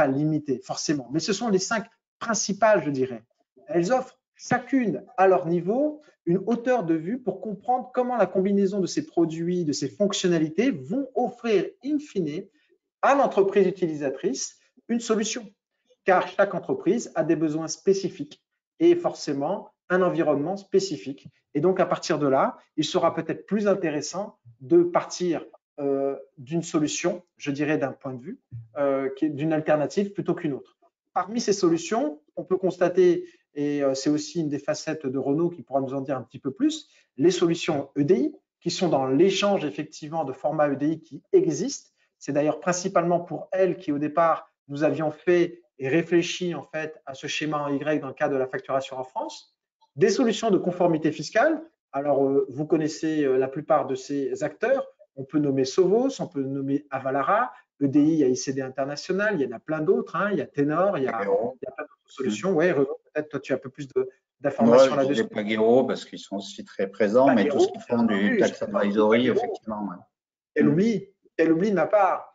limité, forcément. Mais ce sont les 5 principales, je dirais. Elles offrent chacune à leur niveau une hauteur de vue pour comprendre comment la combinaison de ces produits, de ces fonctionnalités vont offrir in fine à l'entreprise utilisatrice une solution. Car chaque entreprise a des besoins spécifiques et forcément un environnement spécifique. Et donc, à partir de là, il sera peut-être plus intéressant de partir d'une solution, je dirais d'un point de vue, d'une alternative plutôt qu'une autre. Parmi ces solutions, on peut constater, et c'est aussi une des facettes de Renaud qui pourra nous en dire un petit peu plus, les solutions EDI, qui sont dans l'échange effectivement de formats EDI qui existent. C'est d'ailleurs principalement pour elles qui, au départ, nous avions fait et réfléchi en fait à ce schéma en Y dans le cadre de la facturation en France. Des solutions de conformité fiscale. Alors, vous connaissez la plupart de ces acteurs. On peut nommer Sovos, on peut nommer Avalara, EDI, il y a ICD International, il y en a plein d'autres. Hein. Il y a Ténor, il y a plein d'autres solutions. Oui, peut-être toi, tu as un peu plus d'informations Moi, je là-dessus. disais Pagero parce qu'ils sont aussi très présents, mais tout ce qu'ils font du tax advisory, effectivement. Quel oubli de ma part.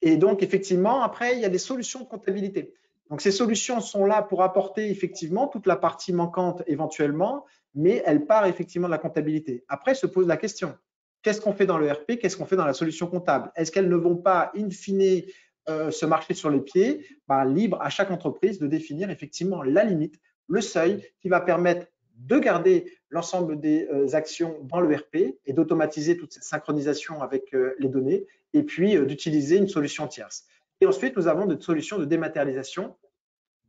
Et donc, effectivement, après, il y a des solutions de comptabilité. Donc, ces solutions sont là pour apporter effectivement toute la partie manquante éventuellement, mais elles partent effectivement de la comptabilité. Après, se pose la question, qu'est-ce qu'on fait dans le RP, qu'est-ce qu'on fait dans la solution comptable? Est-ce qu'elles ne vont pas, in fine, se marcher sur les pieds? Libre à chaque entreprise de définir effectivement la limite, le seuil qui va permettre de garder l'ensemble des actions dans le RP et d'automatiser toute cette synchronisation avec les données et puis d'utiliser une solution tierce. Et ensuite, nous avons des solutions de dématérialisation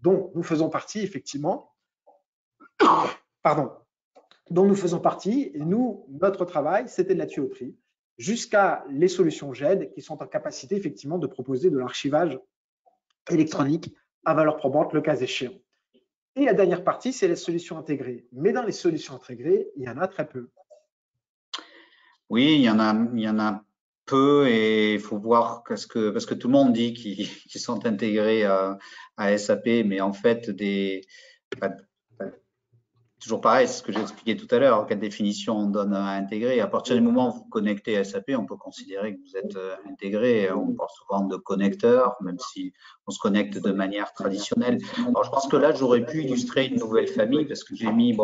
dont nous faisons partie effectivement, pardon, dont nous faisons partie. Et nous, notre travail, c'était de la tuyauterie jusqu'à les solutions GED qui sont en capacité effectivement de proposer de l'archivage électronique à valeur probante le cas échéant. Et la dernière partie, c'est les solutions intégrées. Mais dans les solutions intégrées, il y en a très peu. Oui, il y en a peu et il faut voir parce que tout le monde dit qu'ils sont intégrés à SAP, mais en fait, toujours pareil, c'est ce que j'ai expliqué tout à l'heure, quelle définition on donne à intégrer. À partir du moment où vous connectez à SAP, on peut considérer que vous êtes intégré. On parle souvent de connecteurs, même si on se connecte de manière traditionnelle. Alors, je pense que là, j'aurais pu illustrer une nouvelle famille parce que j'ai mis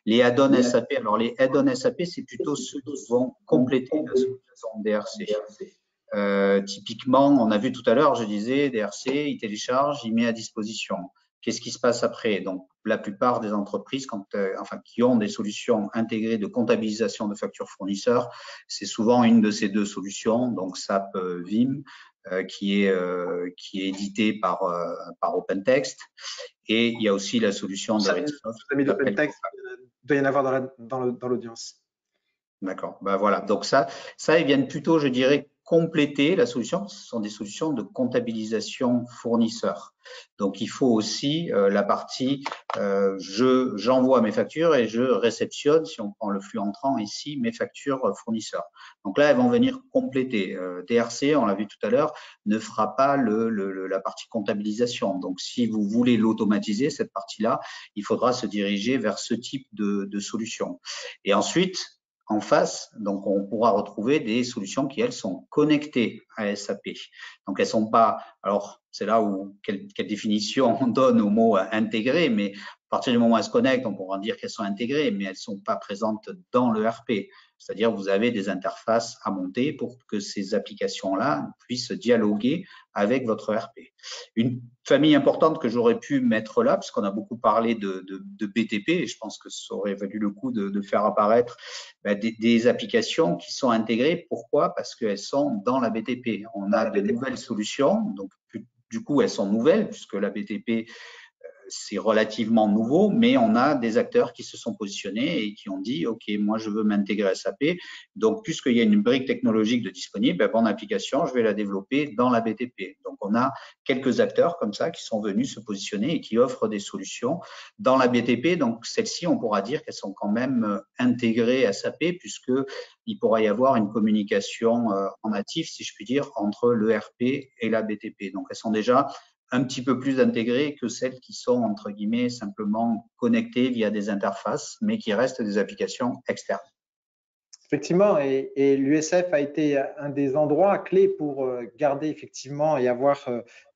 les add-ons SAP. Alors, les add-ons SAP, c'est plutôt ceux qui vont compléter la solution DRC. Typiquement, on a vu tout à l'heure, je disais, DRC, il télécharge, il met à disposition. Qu'est-ce qui se passe après? Donc, la plupart des entreprises, qui ont des solutions intégrées de comptabilisation de factures fournisseurs, c'est souvent une de ces deux solutions, donc SAP Vim, qui est édité par OpenText, et il y a aussi la solution d'Arisoft. OpenText, il doit y en avoir dans l'audience. D'accord, ben voilà. Donc ça, ils viennent plutôt, je dirais, compléter la solution. Ce sont des solutions de comptabilisation fournisseur. Donc il faut aussi la partie j'envoie mes factures et je réceptionne, si on prend le flux entrant ici, mes factures fournisseurs. Donc là, elles vont venir compléter. DRC, on l'a vu tout à l'heure, ne fera pas la partie comptabilisation. Donc si vous voulez l'automatiser, cette partie-là, il faudra se diriger vers ce type de solution. Et ensuite, en face. Donc, on pourra retrouver des solutions qui, elles, sont connectées à SAP. Donc, elles sont pas… Alors, c'est là où quelle définition on donne au mot intégré, mais à partir du moment où elles se connectent, on pourra dire qu'elles sont intégrées, mais elles ne sont pas présentes dans le RP. C'est-à-dire vous avez des interfaces à monter pour que ces applications-là puissent dialoguer avec votre RP. Une famille importante que j'aurais pu mettre là, parce qu'on a beaucoup parlé de BTP, et je pense que ça aurait valu le coup de faire apparaître des applications qui sont intégrées. Pourquoi? Parce qu'elles sont dans la BTP. On a de nouvelles solutions, donc du coup elles sont nouvelles, puisque la BTP c'est relativement nouveau, mais on a des acteurs qui se sont positionnés et qui ont dit, OK, moi, je veux m'intégrer à SAP. Donc, puisqu'il y a une brique technologique de disponible, mon application, je vais la développer dans la BTP. Donc, on a quelques acteurs comme ça qui sont venus se positionner et qui offrent des solutions dans la BTP. Donc, celles-ci, on pourra dire qu'elles sont quand même intégrées à SAP puisqu'il pourra y avoir une communication en natif, si je puis dire, entre l'ERP et la BTP. Donc, elles sont déjà un petit peu plus intégrées que celles qui sont, entre guillemets, simplement connectées via des interfaces, mais qui restent des applications externes. Effectivement, et l'USF a été un des endroits clés pour garder effectivement et avoir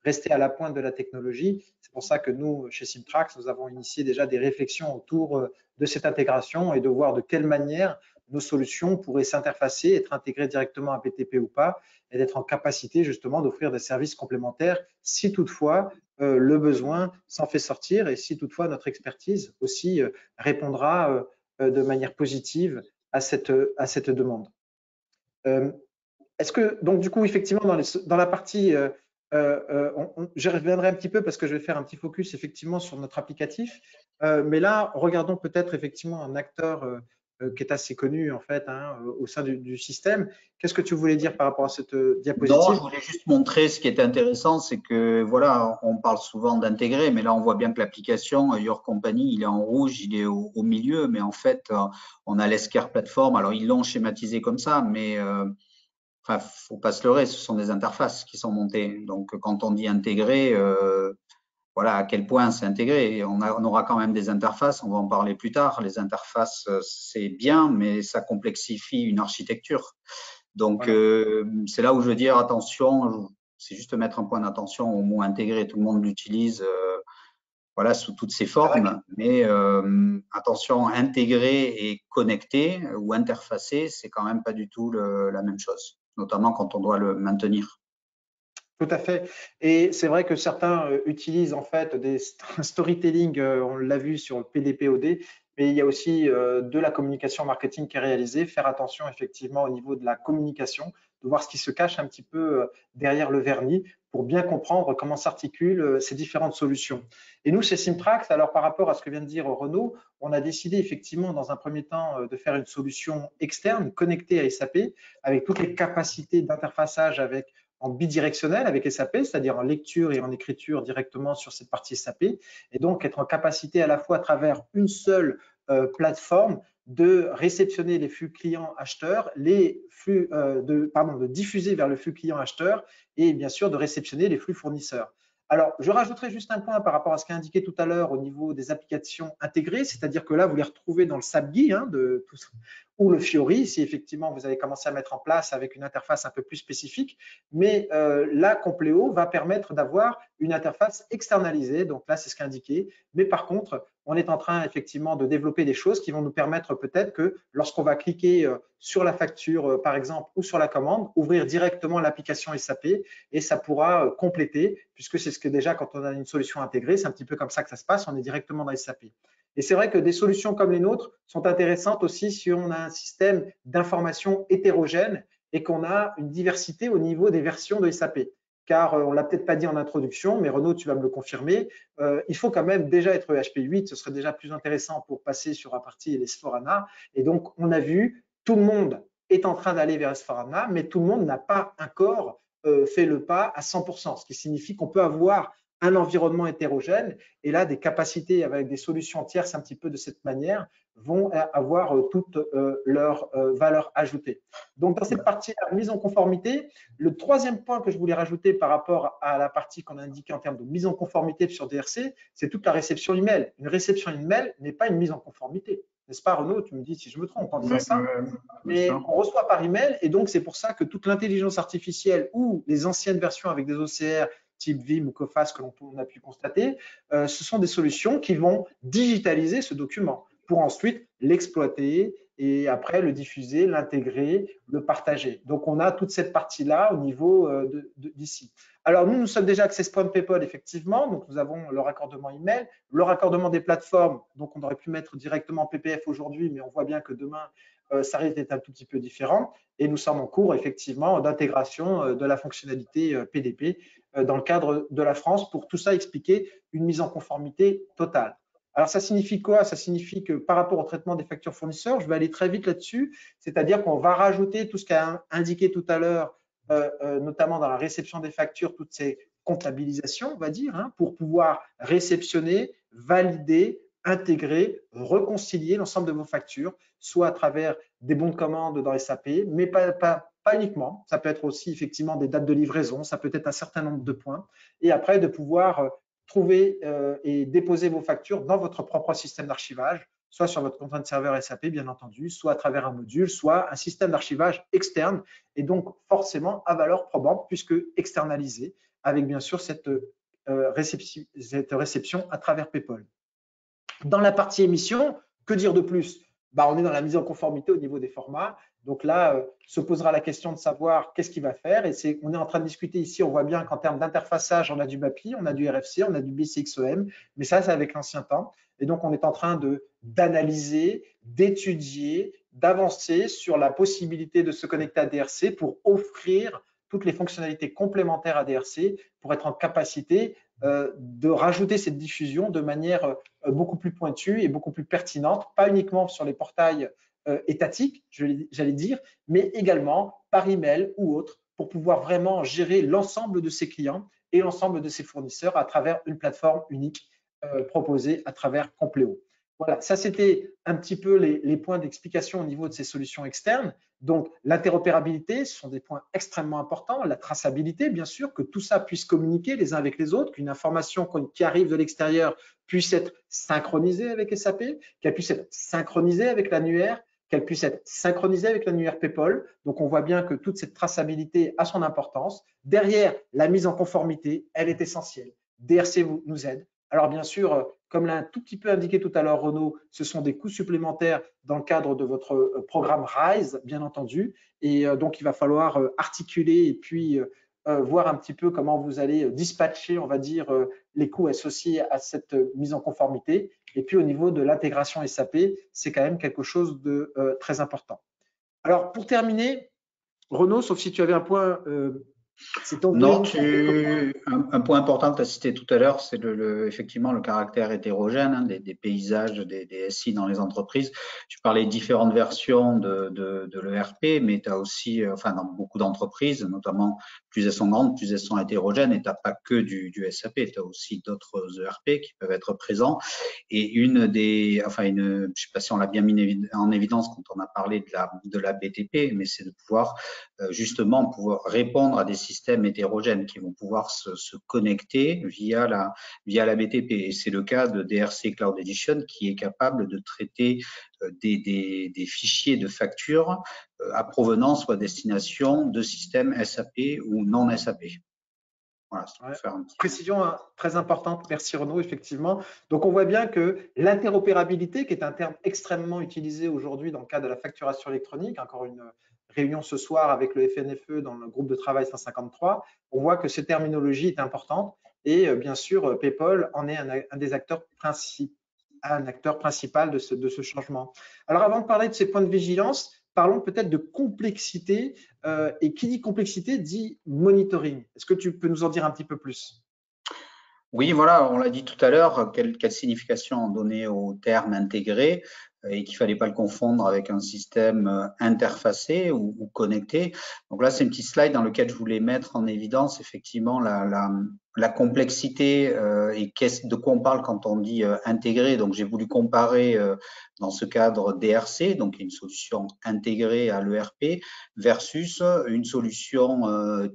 resté à la pointe de la technologie. C'est pour ça que nous, chez Simtrax, nous avons initié déjà des réflexions autour de cette intégration et de voir de quelle manière nos solutions pourraient s'interfacer, être intégrées directement à BTP ou pas, et d'être en capacité justement d'offrir des services complémentaires si toutefois le besoin s'en fait sortir et si toutefois notre expertise aussi répondra de manière positive à cette demande. Est-ce que, donc du coup, effectivement, dans la partie, je reviendrai un petit peu parce que je vais faire un petit focus effectivement sur notre applicatif, mais là, regardons peut-être effectivement un acteur qui est assez connu en fait au sein du système. Qu'est-ce que tu voulais dire par rapport à cette Non, diapositive? je voulais juste montrer ce qui est intéressant, c'est que voilà, on parle souvent d'intégrer, mais là on voit bien que l'application Your Company, il est en rouge, il est au milieu, mais en fait on a l'Esquire Platform. Alors ils l'ont schématisé comme ça, mais enfin faut pas se leurrer, ce sont des interfaces qui sont montées. Donc quand on dit intégrer, voilà à quel point c'est intégré. On aura quand même des interfaces, on va en parler plus tard. Les interfaces c'est bien, mais ça complexifie une architecture. Donc, voilà. C'est là où je veux dire attention, c'est juste mettre un point d'attention au mot intégré. Tout le monde l'utilise voilà, sous toutes ses formes, mais attention, intégrer et connecter ou interfacer, c'est quand même pas du tout la même chose, notamment quand on doit le maintenir. Tout à fait. Et c'est vrai que certains utilisent en fait des storytelling, on l'a vu sur le PDP-OD, mais il y a aussi de la communication marketing qui est réalisée. Faire attention effectivement au niveau de la communication, de voir ce qui se cache un petit peu derrière le vernis pour bien comprendre comment s'articulent ces différentes solutions. Et nous, chez Simtrax, alors par rapport à ce que vient de dire Renaud, on a décidé effectivement dans un premier temps de faire une solution externe connectée à SAP avec toutes les capacités d'interfaçage avec en bidirectionnel avec SAP, c'est-à-dire en lecture et en écriture directement sur cette partie SAP, et donc être en capacité à la fois à travers une seule plateforme de réceptionner les flux clients-acheteurs, de diffuser vers le flux client-acheteur et bien sûr de réceptionner les flux fournisseurs. Alors, je rajouterai juste un point par rapport à ce qu'a indiqué tout à l'heure au niveau des applications intégrées, c'est-à-dire que là, vous les retrouvez dans le SAP-GUI ou le Fiori, si effectivement vous avez commencé à mettre en place avec une interface un peu plus spécifique. Mais là, Compléo va permettre d'avoir une interface externalisée. Donc là, c'est ce qu'indiqué. Mais par contre, on est en train effectivement de développer des choses qui vont nous permettre peut-être que lorsqu'on va cliquer sur la facture, par exemple, ou sur la commande, ouvrir directement l'application SAP et ça pourra compléter, puisque c'est ce que déjà, quand on a une solution intégrée, c'est un petit peu comme ça que ça se passe, on est directement dans SAP. Et c'est vrai que des solutions comme les nôtres sont intéressantes aussi si on a un système d'information hétérogène et qu'on a une diversité au niveau des versions de SAP. Car on ne l'a peut-être pas dit en introduction, mais Renaud, tu vas me le confirmer, il faut quand même déjà être EHP8, ce serait déjà plus intéressant pour passer sur la partie S4HANA. Et donc, on a vu, tout le monde est en train d'aller vers S4HANA, mais tout le monde n'a pas encore fait le pas à 100%, ce qui signifie qu'on peut avoir un environnement hétérogène et là, des capacités avec des solutions tierces un petit peu de cette manière vont avoir toute leur valeur ajoutée. Donc, dans cette partie de mise en conformité, le troisième point que je voulais rajouter par rapport à la partie qu'on a indiquée en termes de mise en conformité sur DRC, c'est toute la réception email. Une réception email n'est pas une mise en conformité. n'est-ce pas Renaud? Tu me dis si je me trompe en disant Oui, ça. bien Mais sûr. on reçoit par email et donc c'est pour ça que toute l'intelligence artificielle ou les anciennes versions avec des OCR type Vim ou Coface que l'on a pu constater, ce sont des solutions qui vont digitaliser ce document pour ensuite l'exploiter et après le diffuser, l'intégrer, le partager. Donc on a toute cette partie-là au niveau d'ici. Alors nous sommes déjà Access Point PayPal effectivement, donc nous avons le raccordement email, le raccordement des plateformes, donc on aurait pu mettre directement PPF aujourd'hui, mais on voit bien que demain ça risque d'être un tout petit peu différent. Et nous sommes en cours, effectivement, d'intégration de la fonctionnalité PDP dans le cadre de la France pour tout ça expliquer une mise en conformité totale. Alors, ça signifie quoi? Ça signifie que par rapport au traitement des factures fournisseurs, je vais aller très vite là-dessus, c'est-à-dire qu'on va rajouter tout ce qu'a indiqué tout à l'heure, notamment dans la réception des factures, toutes ces comptabilisations, on va dire, hein, pour pouvoir réceptionner, valider, intégrer, réconcilier l'ensemble de vos factures, soit à travers des bons de commande dans SAP, mais pas uniquement. Ça peut être aussi effectivement des dates de livraison, ça peut être un certain nombre de points. Et après, de pouvoir trouver et déposer vos factures dans votre propre système d'archivage, soit sur votre content serveur SAP, bien entendu, soit à travers un module, soit un système d'archivage externe, et donc forcément à valeur probante, puisque externalisé, avec bien sûr cette réception à travers PayPal. Dans la partie émission, que dire de plus? On est dans la mise en conformité au niveau des formats. Donc là, se posera la question de savoir qu'est-ce qu'il va faire. Et on est en train de discuter ici, on voit bien qu'en termes d'interfaçage, on a du MAPI, on a du RFC, on a du BCXOM, mais ça, c'est avec l'ancien temps. Et donc, on est en train d'analyser, d'étudier, d'avancer sur la possibilité de se connecter à DRC pour offrir toutes les fonctionnalités complémentaires à DRC pour être en capacité de rajouter cette diffusion de manière beaucoup plus pointue et beaucoup plus pertinente, pas uniquement sur les portails étatiques, j'allais dire, mais également par email ou autre, pour pouvoir vraiment gérer l'ensemble de ses clients et l'ensemble de ses fournisseurs à travers une plateforme unique proposée à travers Compléo. Voilà, ça c'était un petit peu les points d'explication au niveau de ces solutions externes. Donc l'interopérabilité, ce sont des points extrêmement importants. La traçabilité, bien sûr, que tout ça puisse communiquer les uns avec les autres, qu'une information qui arrive de l'extérieur puisse être synchronisée avec SAP, qu'elle puisse être synchronisée avec l'annuaire, qu'elle puisse être synchronisée avec l'annuaire PayPal. Donc on voit bien que toute cette traçabilité a son importance. Derrière, la mise en conformité, elle est essentielle. DRC nous aide. Alors bien sûr, comme l'a un tout petit peu indiqué tout à l'heure Renaud, ce sont des coûts supplémentaires dans le cadre de votre programme RISE, bien entendu. Et donc, il va falloir articuler et puis voir un petit peu comment vous allez dispatcher, on va dire, les coûts associés à cette mise en conformité. Et puis, au niveau de l'intégration SAP, c'est quand même quelque chose de très important. Alors, pour terminer, Renaud, sauf si tu avais un point Non, un point important que tu as cité tout à l'heure, c'est effectivement le caractère hétérogène hein, des paysages, des SI dans les entreprises. Tu parlais de différentes versions de l'ERP, mais tu as aussi, enfin, dans beaucoup d'entreprises, notamment, plus elles sont grandes, plus elles sont hétérogènes, et tu n'as pas que du SAP, tu as aussi d'autres ERP qui peuvent être présents. Et je sais pas si on l'a bien mis en évidence quand on a parlé de la BTP, mais c'est de pouvoir justement pouvoir répondre à des systèmes hétérogènes qui vont pouvoir se connecter via la BTP. Et c'est le cas de DRC Cloud Edition qui est capable de traiter des fichiers de factures à provenance ou à destination de systèmes SAP ou non SAP. Voilà, ouais. faire un petit Précision très importante, merci Renaud, effectivement. Donc on voit bien que l'interopérabilité, qui est un terme extrêmement utilisé aujourd'hui dans le cadre de la facturation électronique, encore une réunion ce soir avec le FNFE dans le groupe de travail 153, on voit que cette terminologie est importante et bien sûr PayPal en est un des acteurs principaux, un acteur principal de ce changement. Alors avant de parler de ces points de vigilance, parlons peut-être de complexité. Et qui dit complexité dit monitoring. Est-ce que tu peux nous en dire un petit peu plus? Oui, voilà, on l'a dit tout à l'heure, quelle signification donner au terme intégré et qu'il fallait pas le confondre avec un système interfacé ou connecté. Donc là, c'est une petite slide dans laquelle je voulais mettre en évidence effectivement la complexité et de quoi on parle quand on dit intégré. Donc j'ai voulu comparer dans ce cadre DRC, donc une solution intégrée à l'ERP, versus une solution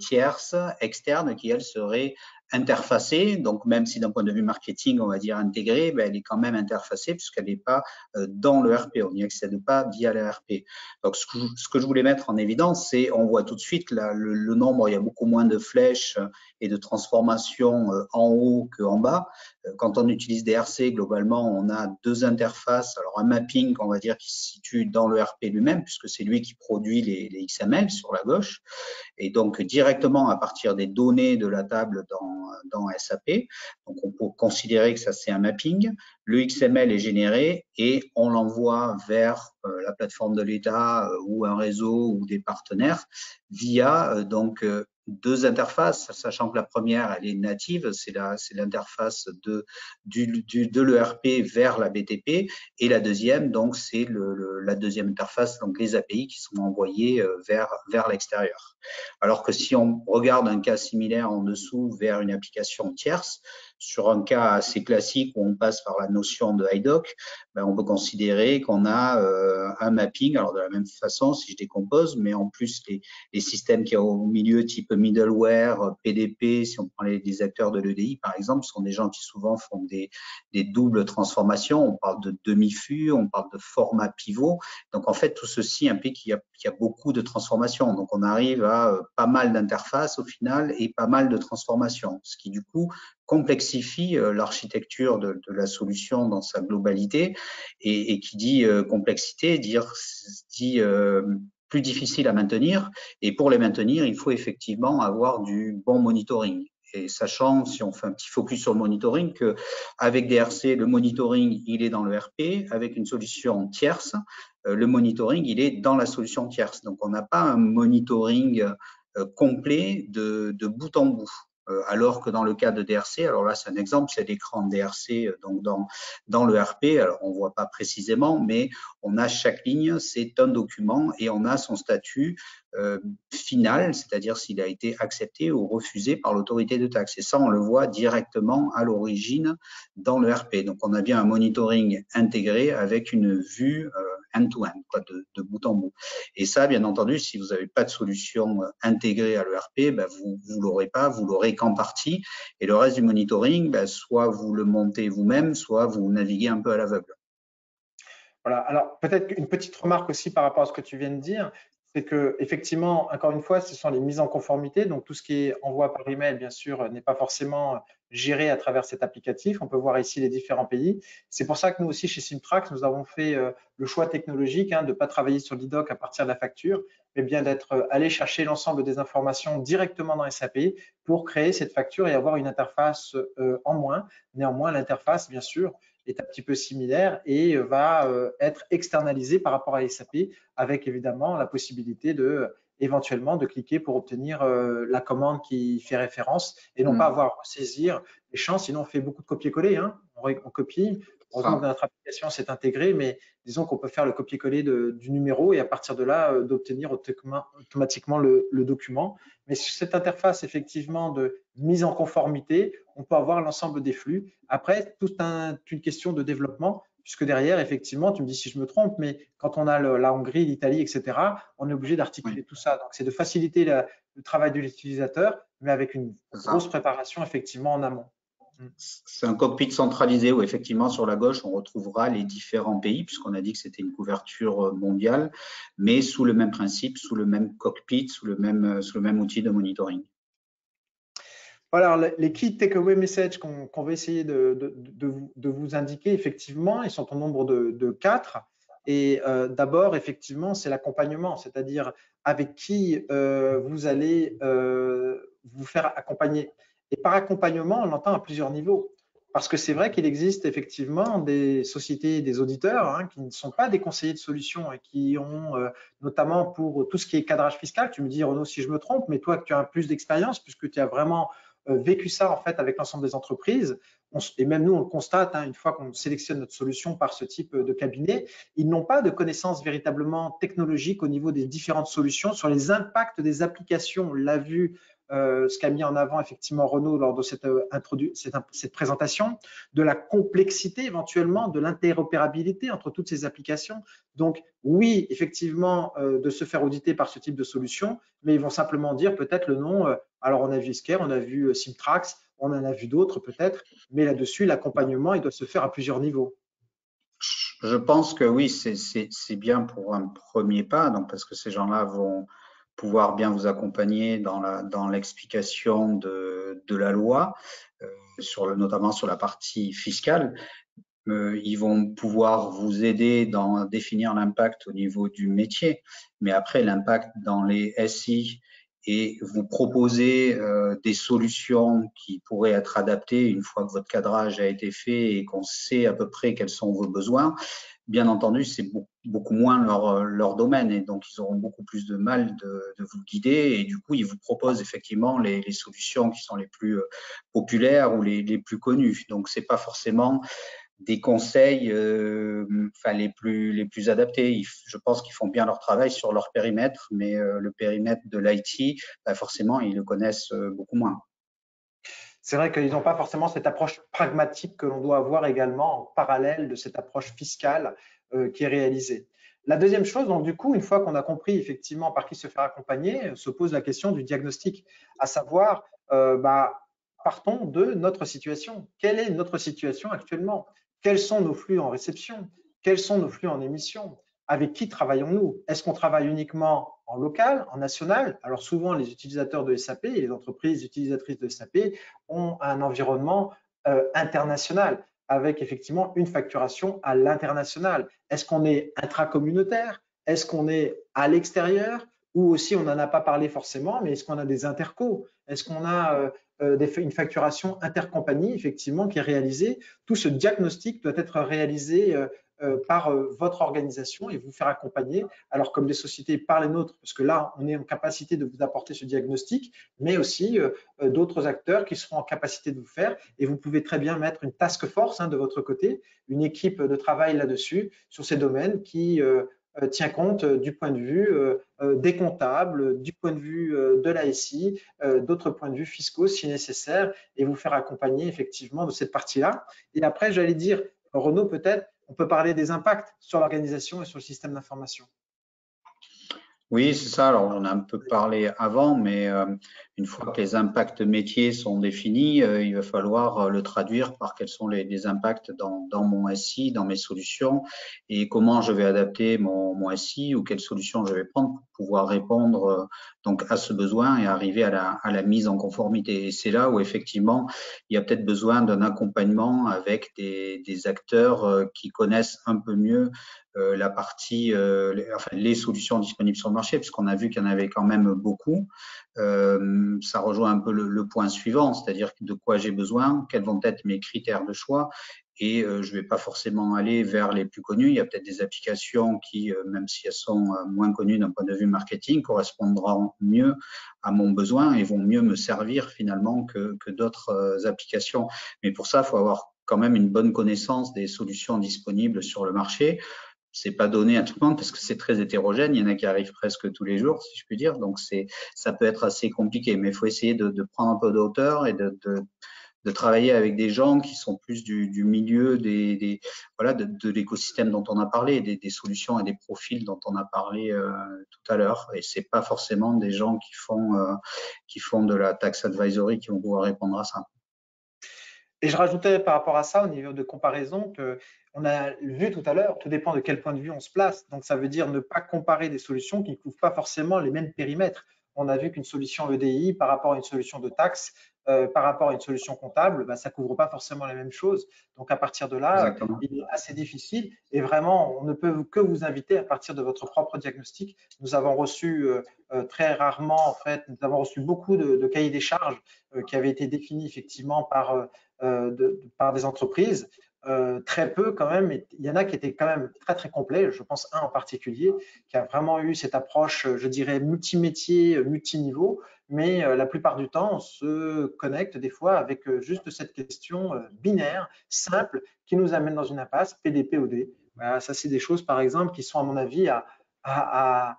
tierce, externe, qui elle serait interfacée. Donc, même si d'un point de vue marketing, on va dire intégrée, ben, elle est quand même interfacée puisqu'elle n'est pas dans le RP. On n'y accède pas via le RP. Donc, ce que je voulais mettre en évidence, c'est on voit tout de suite là, le nombre, il y a beaucoup moins de flèches et de transformations en haut qu'en bas. Quand on utilise DRC, globalement, on a deux interfaces. Alors, un mapping, on va dire, qui se situe dans le RP lui-même, puisque c'est lui qui produit les XML sur la gauche. Et donc, directement à partir des données de la table dans SAP. Donc, on peut considérer que ça, c'est un mapping. Le XML est généré et on l'envoie vers la plateforme de l'État ou un réseau ou des partenaires via deux interfaces, sachant que la première, elle est native, c'est l'interface de l'ERP vers la BTP, et la deuxième, donc, c'est la deuxième interface, donc les API qui sont envoyées vers l'extérieur. Alors que si on regarde un cas similaire en dessous vers une application tierce, sur un cas assez classique où on passe par la notion de IDOC, ben on peut considérer qu'on a un mapping, alors de la même façon si je décompose, mais en plus les systèmes qu'il y a au milieu type middleware, PDP, si on prend les acteurs de l'EDI par exemple, sont des gens qui souvent font des doubles transformations, on parle de demi-fus, on parle de format pivot, donc en fait tout ceci implique qu'il y a beaucoup de transformations, donc on arrive à pas mal d'interfaces au final et pas mal de transformations, ce qui du coup complexifie l'architecture de la solution dans sa globalité, et qui dit complexité dit plus difficile à maintenir, et pour les maintenir, il faut effectivement avoir du bon monitoring. Et sachant, si on fait un petit focus sur le monitoring, qu'avec DRC, le monitoring, il est dans le RP, avec une solution tierce, le monitoring, il est dans la solution tierce. Donc, on n'a pas un monitoring complet de bout en bout. Alors que dans le cas de DRC, alors là c'est un exemple, c'est l'écran de DRC donc dans le RP, alors on ne voit pas précisément, mais on a chaque ligne, c'est un document et on a son statut final, c'est-à-dire s'il a été accepté ou refusé par l'autorité de taxe. Et ça, on le voit directement à l'origine dans le RP. Donc on a bien un monitoring intégré avec une vue end-to-end, de bout en bout. Et ça, bien entendu, si vous n'avez pas de solution intégrée à l'ERP, ben vous l'aurez pas, vous l'aurez qu'en partie. Et le reste du monitoring, ben, soit vous le montez vous-même, soit vous naviguez un peu à l'aveugle. Voilà. Alors, peut-être une petite remarque aussi par rapport à ce que tu viens de dire, c'est que effectivement, encore une fois, ce sont les mises en conformité. Donc, tout ce qui est envoi par email, bien sûr, n'est pas forcément géré à travers cet applicatif. On peut voir ici les différents pays. C'est pour ça que nous aussi, chez Simtrax, nous avons fait le choix technologique de ne pas travailler sur l'IDOC à partir de la facture, mais bien d'être allé chercher l'ensemble des informations directement dans SAP pour créer cette facture et avoir une interface en moins. Néanmoins, l'interface, bien sûr, est un petit peu similaire et va être externalisé par rapport à SAP avec évidemment la possibilité de éventuellement de cliquer pour obtenir la commande qui fait référence et non pas avoir à saisir les champs. Sinon, on fait beaucoup de copier-coller. On copie. Heureusement que dans notre application, c'est intégré, mais disons qu'on peut faire le copier-coller du numéro et à partir de là, d'obtenir automatiquement le document. Mais sur cette interface, effectivement, de mise en conformité, on peut avoir l'ensemble des flux. Après, tout une question de développement, puisque derrière, effectivement, tu me dis si je me trompe, mais quand on a la Hongrie, l'Italie, etc., on est obligé d'articuler tout ça. Donc, c'est de faciliter le travail de l'utilisateur, mais avec une grosse préparation, effectivement, en amont. C'est un cockpit centralisé où effectivement sur la gauche on retrouvera les différents pays puisqu'on a dit que c'était une couverture mondiale, mais sous le même principe, sous le même cockpit, sous le même outil de monitoring. Voilà, les key takeaway messages qu'on va essayer de vous indiquer, effectivement, ils sont au nombre de 4. Et d'abord, effectivement, c'est l'accompagnement, c'est-à-dire avec qui vous allez vous faire accompagner. Et par accompagnement, on l'entend à plusieurs niveaux. Parce que c'est vrai qu'il existe effectivement des sociétés, des auditeurs qui ne sont pas des conseillers de solutions et qui ont, notamment pour tout ce qui est cadrage fiscal, tu me dis Renaud si je me trompe, mais toi tu as plus d'expérience puisque tu as vraiment vécu ça en fait avec l'ensemble des entreprises. Et même nous, on le constate une fois qu'on sélectionne notre solution par ce type de cabinet, ils n'ont pas de connaissances véritablement technologiques au niveau des différentes solutions sur les impacts des applications. On l'a vu, ce qu'a mis en avant effectivement Renaud lors de cette présentation, de la complexité éventuellement, de l'interopérabilité entre toutes ces applications. Donc oui, effectivement, de se faire auditer par ce type de solution, mais ils vont simplement dire peut-être le nom. Alors on a vu Scare, on a vu Simtrax, On en a vu d'autres peut-être, mais là-dessus, l'accompagnement, il doit se faire à plusieurs niveaux. Je pense que oui, c'est bien pour un premier pas, donc parce que ces gens-là vont pouvoir bien vous accompagner dans l'explication de la loi, notamment sur la partie fiscale. Ils vont pouvoir vous aider dans définir l'impact au niveau du métier, mais après l'impact dans les SI et vous proposer des solutions qui pourraient être adaptées une fois que votre cadrage a été fait et qu'on sait à peu près quels sont vos besoins. Bien entendu, c'est beaucoup moins leur domaine et donc ils auront beaucoup plus de mal de vous guider et du coup, ils vous proposent effectivement les solutions qui sont les plus populaires ou les plus connues. Donc, c'est pas forcément des conseils les plus adaptés. Je pense qu'ils font bien leur travail sur leur périmètre, mais le périmètre de l'IT, forcément, ils le connaissent beaucoup moins. C'est vrai qu'ils n'ont pas forcément cette approche pragmatique que l'on doit avoir également en parallèle de cette approche fiscale qui est réalisée. La deuxième chose, donc du coup, une fois qu'on a compris effectivement par qui se faire accompagner, se pose la question du diagnostic, à savoir, partons de notre situation. Quelle est notre situation actuellement? Quels sont nos flux en réception? Quels sont nos flux en émission? Avec qui travaillons-nous? Est-ce qu'on travaille uniquement en local, en national? Alors souvent, les utilisateurs de SAP et les entreprises utilisatrices de SAP ont un environnement international avec effectivement une facturation à l'international. Est-ce qu'on est intracommunautaire? Est-ce qu'on est à l'extérieur? Ou aussi, on n'en a pas parlé forcément, mais est-ce qu'on a des intercos? Est-ce qu'on a une facturation intercompagnie, effectivement, qui est réalisée? Tout ce diagnostic doit être réalisé par votre organisation et vous faire accompagner, alors comme des sociétés par les nôtres, parce que là, on est en capacité de vous apporter ce diagnostic, mais aussi d'autres acteurs qui seront en capacité de vous faire. Et vous pouvez très bien mettre une task force de votre côté, une équipe de travail là-dessus, sur ces domaines qui tient compte du point de vue des comptables, du point de vue de l'ASI, d'autres points de vue fiscaux si nécessaire, et vous faire accompagner effectivement de cette partie-là. Et après, j'allais dire, Renaud, peut-être, on peut parler des impacts sur l'organisation et sur le système d'information. Oui, c'est ça. Alors, j'en ai un peu parlé avant, mais une fois que les impacts métiers sont définis, il va falloir le traduire par quels sont les impacts dans mon SI, dans mes solutions, et comment je vais adapter mon SI ou quelles solutions je vais prendre pour pouvoir répondre donc à ce besoin et arriver à la mise en conformité. Et c'est là où effectivement, il y a peut-être besoin d'un accompagnement avec des acteurs qui connaissent un peu mieux la partie, les solutions disponibles sur le marché, puisqu'on a vu qu'il y en avait quand même beaucoup. Ça rejoint un peu le point suivant, c'est-à-dire de quoi j'ai besoin, quels vont être mes critères de choix. Et je ne vais pas forcément aller vers les plus connus. Il y a peut-être des applications qui, même si elles sont moins connues d'un point de vue marketing, correspondront mieux à mon besoin et vont mieux me servir finalement que d'autres applications. Mais pour ça, il faut avoir quand même une bonne connaissance des solutions disponibles sur le marché. C'est pas donné à tout le monde parce que c'est très hétérogène. Il y en a qui arrivent presque tous les jours, si je puis dire. Donc ça peut être assez compliqué, mais il faut essayer de prendre un peu de hauteur et de travailler avec des gens qui sont plus du milieu de l'écosystème dont on a parlé, des solutions et des profils dont on a parlé tout à l'heure. Et c'est pas forcément des gens qui font de la tax advisory qui vont pouvoir répondre à ça. Et je rajoutais par rapport à ça, au niveau de comparaison, qu'on a vu tout à l'heure, tout dépend de quel point de vue on se place. Donc, ça veut dire ne pas comparer des solutions qui ne couvrent pas forcément les mêmes périmètres. On a vu qu'une solution EDI par rapport à une solution de taxe, par rapport à une solution comptable, ça ne couvre pas forcément les mêmes choses. Donc, à partir de là, Exactement. il est assez difficile et vraiment, on ne peut que vous inviter à partir de votre propre diagnostic. Nous avons reçu très rarement, en fait, nous avons reçu beaucoup de cahiers des charges qui avaient été définis effectivement par des entreprises. Très peu quand même, il y en a qui étaient quand même très très complets. Je pense un en particulier qui a vraiment eu cette approche, je dirais, multimétier, multiniveau, mais la plupart du temps, on se connecte des fois avec juste cette question binaire, simple, qui nous amène dans une impasse, PDP-OD. Voilà, ça, c'est des choses, par exemple, qui sont, à mon avis, à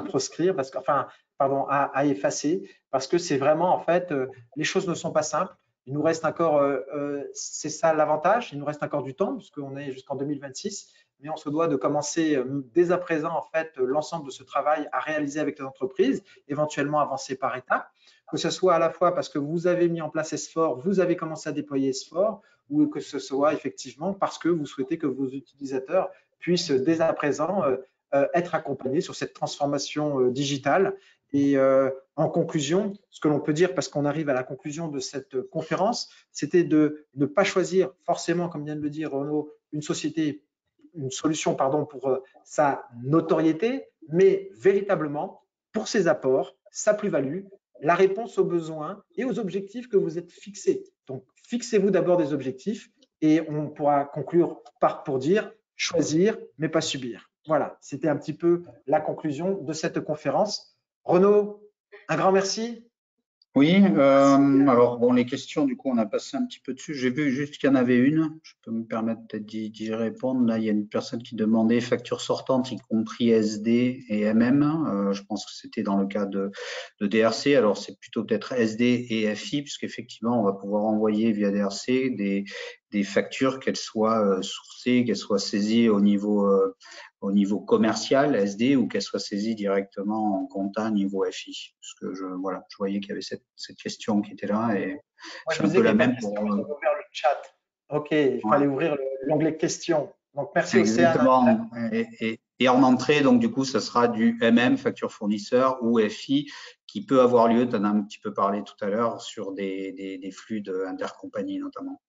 proscrire, parce que, enfin, pardon, à effacer, parce que c'est vraiment, en fait, les choses ne sont pas simples. Il nous reste encore, c'est ça l'avantage, il nous reste encore du temps puisqu'on est jusqu'en 2026, mais on se doit de commencer dès à présent en fait l'ensemble de ce travail à réaliser avec les entreprises, éventuellement avancer par étapes, que ce soit à la fois parce que vous avez mis en place S4, vous avez commencé à déployer S4, ou que ce soit effectivement parce que vous souhaitez que vos utilisateurs puissent dès à présent être accompagnés sur cette transformation digitale. Et en conclusion, ce que l'on peut dire, parce qu'on arrive à la conclusion de cette conférence, c'était de ne pas choisir forcément, comme vient de le dire Renaud, une solution pardon, pour sa notoriété, mais véritablement pour ses apports, sa plus-value, la réponse aux besoins et aux objectifs que vous êtes fixés. Donc, fixez-vous d'abord des objectifs et on pourra conclure pour dire choisir, mais pas subir. Voilà, c'était un petit peu la conclusion de cette conférence. Renaud, un grand merci. Oui, alors bon, les questions, du coup, on a passé un petit peu dessus. J'ai vu juste qu'il y en avait une. Je peux me permettre peut-être d'y répondre. Là, il y a une personne qui demandait facture sortante, y compris SD et MM. Je pense que c'était dans le cas de DRC. Alors, c'est plutôt peut-être SD et FI, puisqu'effectivement, on va pouvoir envoyer via DRC des factures, qu'elles soient sourcées, qu'elles soient saisies au niveau commercial, SD, ou qu'elle soit saisie directement en compta niveau FI. Parce que je voyais qu'il y avait cette question qui était là et Moi, c'est je me un disais peu qu'il la n'y avait pas même de pour. question, j'avais ouvert le chat. OK, il Ouais, fallait ouvrir l'onglet questions. Donc, merci Océane. exactement. Et en entrée, donc du coup, ça sera du MM, facture fournisseur, ou FI, qui peut avoir lieu, tu en as un petit peu parlé tout à l'heure, sur des flux intercompagnie notamment.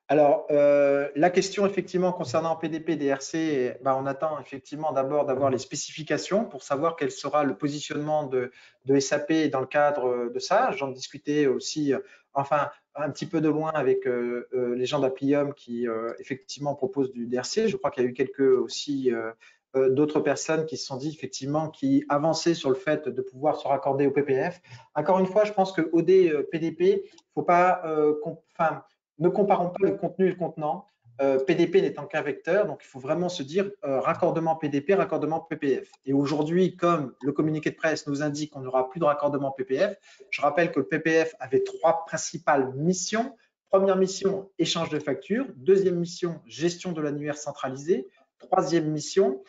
Alors, la question effectivement concernant PDP, DRC, on attend effectivement d'abord d'avoir les spécifications pour savoir quel sera le positionnement de SAP dans le cadre de ça. J'en discutais aussi, enfin, un petit peu de loin avec les gens d'Applium qui effectivement proposent du DRC. Je crois qu'il y a eu quelques aussi d'autres personnes qui se sont dit effectivement qui avançaient sur le fait de pouvoir se raccorder au PPF. Encore une fois, je pense que OD PDP, faut pas, ne comparons pas le contenu et le contenant. PDP n'étant qu'un vecteur, donc il faut vraiment se dire raccordement PDP, raccordement PPF. Et aujourd'hui, comme le communiqué de presse nous indique qu'on n'aura plus de raccordement PPF, je rappelle que le PPF avait trois principales missions. Première mission, échange de factures. Deuxième mission, gestion de l'annuaire centralisé. Troisième mission,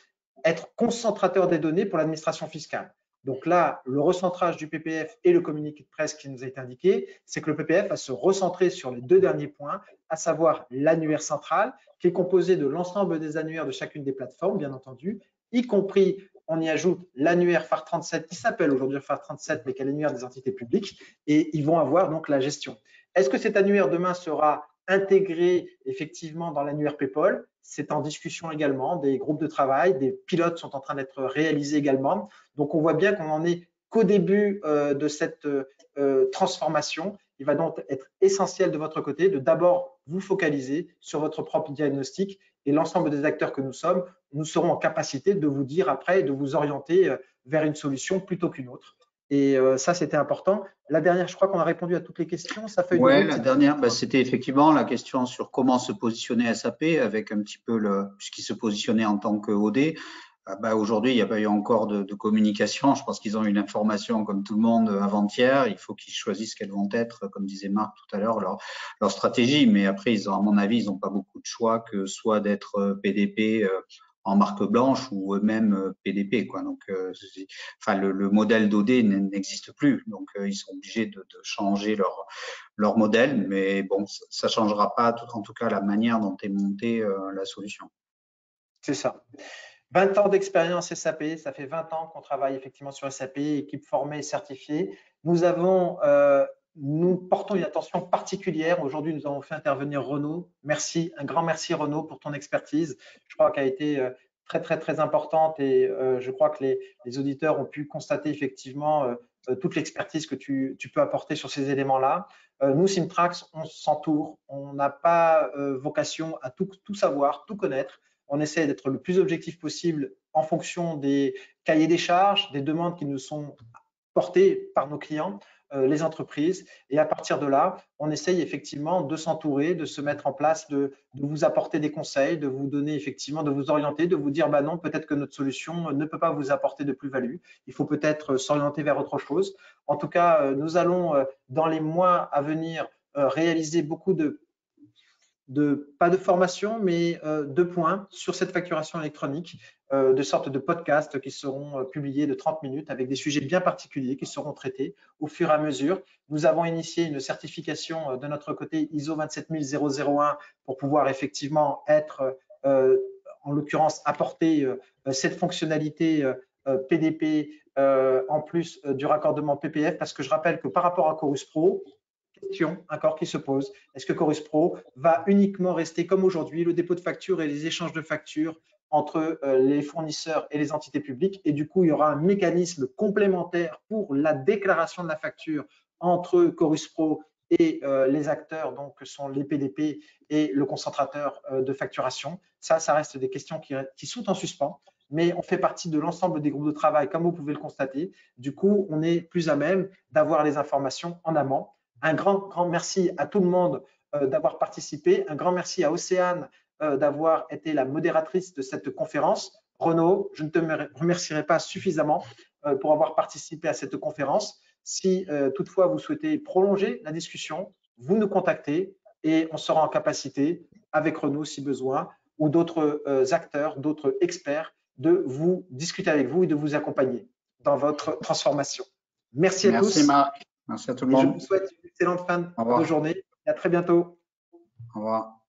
être concentrateur des données pour l'administration fiscale. Donc là, le recentrage du PPF et le communiqué de presse qui nous a été indiqué, c'est que le PPF va se recentrer sur les deux derniers points, à savoir l'annuaire central, qui est composé de l'ensemble des annuaires de chacune des plateformes, bien entendu, y compris, on y ajoute l'annuaire FAR37, qui s'appelle aujourd'hui FAR37, mais qui est l'annuaire des entités publiques, et ils vont avoir donc la gestion. Est-ce que cet annuaire demain sera intégré effectivement dans l'annuaire PayPal? C'est en discussion également, des groupes de travail, des pilotes sont en train d'être réalisés également. Donc, on voit bien qu'on n'en est qu'au début de cette transformation. Il va donc être essentiel de votre côté de d'abord vous focaliser sur votre propre diagnostic et l'ensemble des acteurs que nous sommes, nous serons en capacité de vous dire après, de vous orienter vers une solution plutôt qu'une autre. Et ça, c'était important. La dernière, je crois qu'on a répondu à toutes les questions. Sa feuille de Ouais, route, la dernière, c'était effectivement la question sur comment se positionner SAP avec un petit peu puisqu'il se positionnait en tant que OD. Aujourd'hui, il n'y a pas eu encore de communication. Je pense qu'ils ont eu l'information comme tout le monde avant-hier. Il faut qu'ils choisissent quelles vont être, comme disait Marc tout à l'heure, leur stratégie. Mais après, à mon avis, ils n'ont pas beaucoup de choix que soit d'être PDP en marque blanche ou même PDP, quoi. Donc, le modèle d'OD n'existe plus. Donc, ils sont obligés de changer leur modèle. Mais bon, ça changera pas, en tout cas, la manière dont est montée la solution. c'est ça. 20 ans d'expérience SAP, ça fait 20 ans qu'on travaille effectivement sur SAP, équipe formée et certifiée. Nous portons une attention particulière. Aujourd'hui, nous avons fait intervenir Renaud. Merci, un grand merci Renaud pour ton expertise. Je crois qu'elle a été très, très, très importante et je crois que les auditeurs ont pu constater effectivement toute l'expertise que tu peux apporter sur ces éléments-là. Nous, Simtrax, on s'entoure. On n'a pas vocation à tout savoir, tout connaître. On essaie d'être le plus objectif possible en fonction des cahiers des charges, des demandes qui nous sont portées par nos clients, les entreprises. Et à partir de là, on essaye effectivement de s'entourer, de se mettre en place, de vous apporter des conseils, de vous donner effectivement, de vous orienter, de vous dire bah non, peut-être que notre solution ne peut pas vous apporter de plus-value. Il faut peut-être s'orienter vers autre chose. En tout cas, nous allons dans les mois à venir réalisé beaucoup pas de formation, mais de points sur cette facturation électronique, de sortes de podcasts qui seront publiés de 30 minutes avec des sujets bien particuliers qui seront traités au fur et à mesure. Nous avons initié une certification de notre côté ISO 27001 pour pouvoir effectivement être, en l'occurrence, apporter cette fonctionnalité PDP en plus du raccordement PPF, parce que je rappelle que par rapport à Chorus Pro, question encore qui se pose. Est-ce que Chorus Pro va uniquement rester comme aujourd'hui, le dépôt de factures et les échanges de factures entre les fournisseurs et les entités publiques, et du coup, il y aura un mécanisme complémentaire pour la déclaration de la facture entre Chorus Pro et les acteurs, donc sont les PDP et le concentrateur de facturation. Ça reste des questions qui sont en suspens, mais on fait partie de l'ensemble des groupes de travail, comme vous pouvez le constater. Du coup, on est plus à même d'avoir les informations en amont. Un grand merci à tout le monde d'avoir participé. Un grand merci à Océane d'avoir été la modératrice de cette conférence. Renaud, je ne te remercierai pas suffisamment pour avoir participé à cette conférence. Si toutefois vous souhaitez prolonger la discussion, vous nous contactez et on sera en capacité, avec Renaud si besoin, ou d'autres acteurs, d'autres experts, de vous discuter avec vous et de vous accompagner dans votre transformation. Merci à tous. Merci Marc. Merci à tout le Et je monde. vous souhaite une excellente fin Au revoir. de journée et à très bientôt. Au revoir.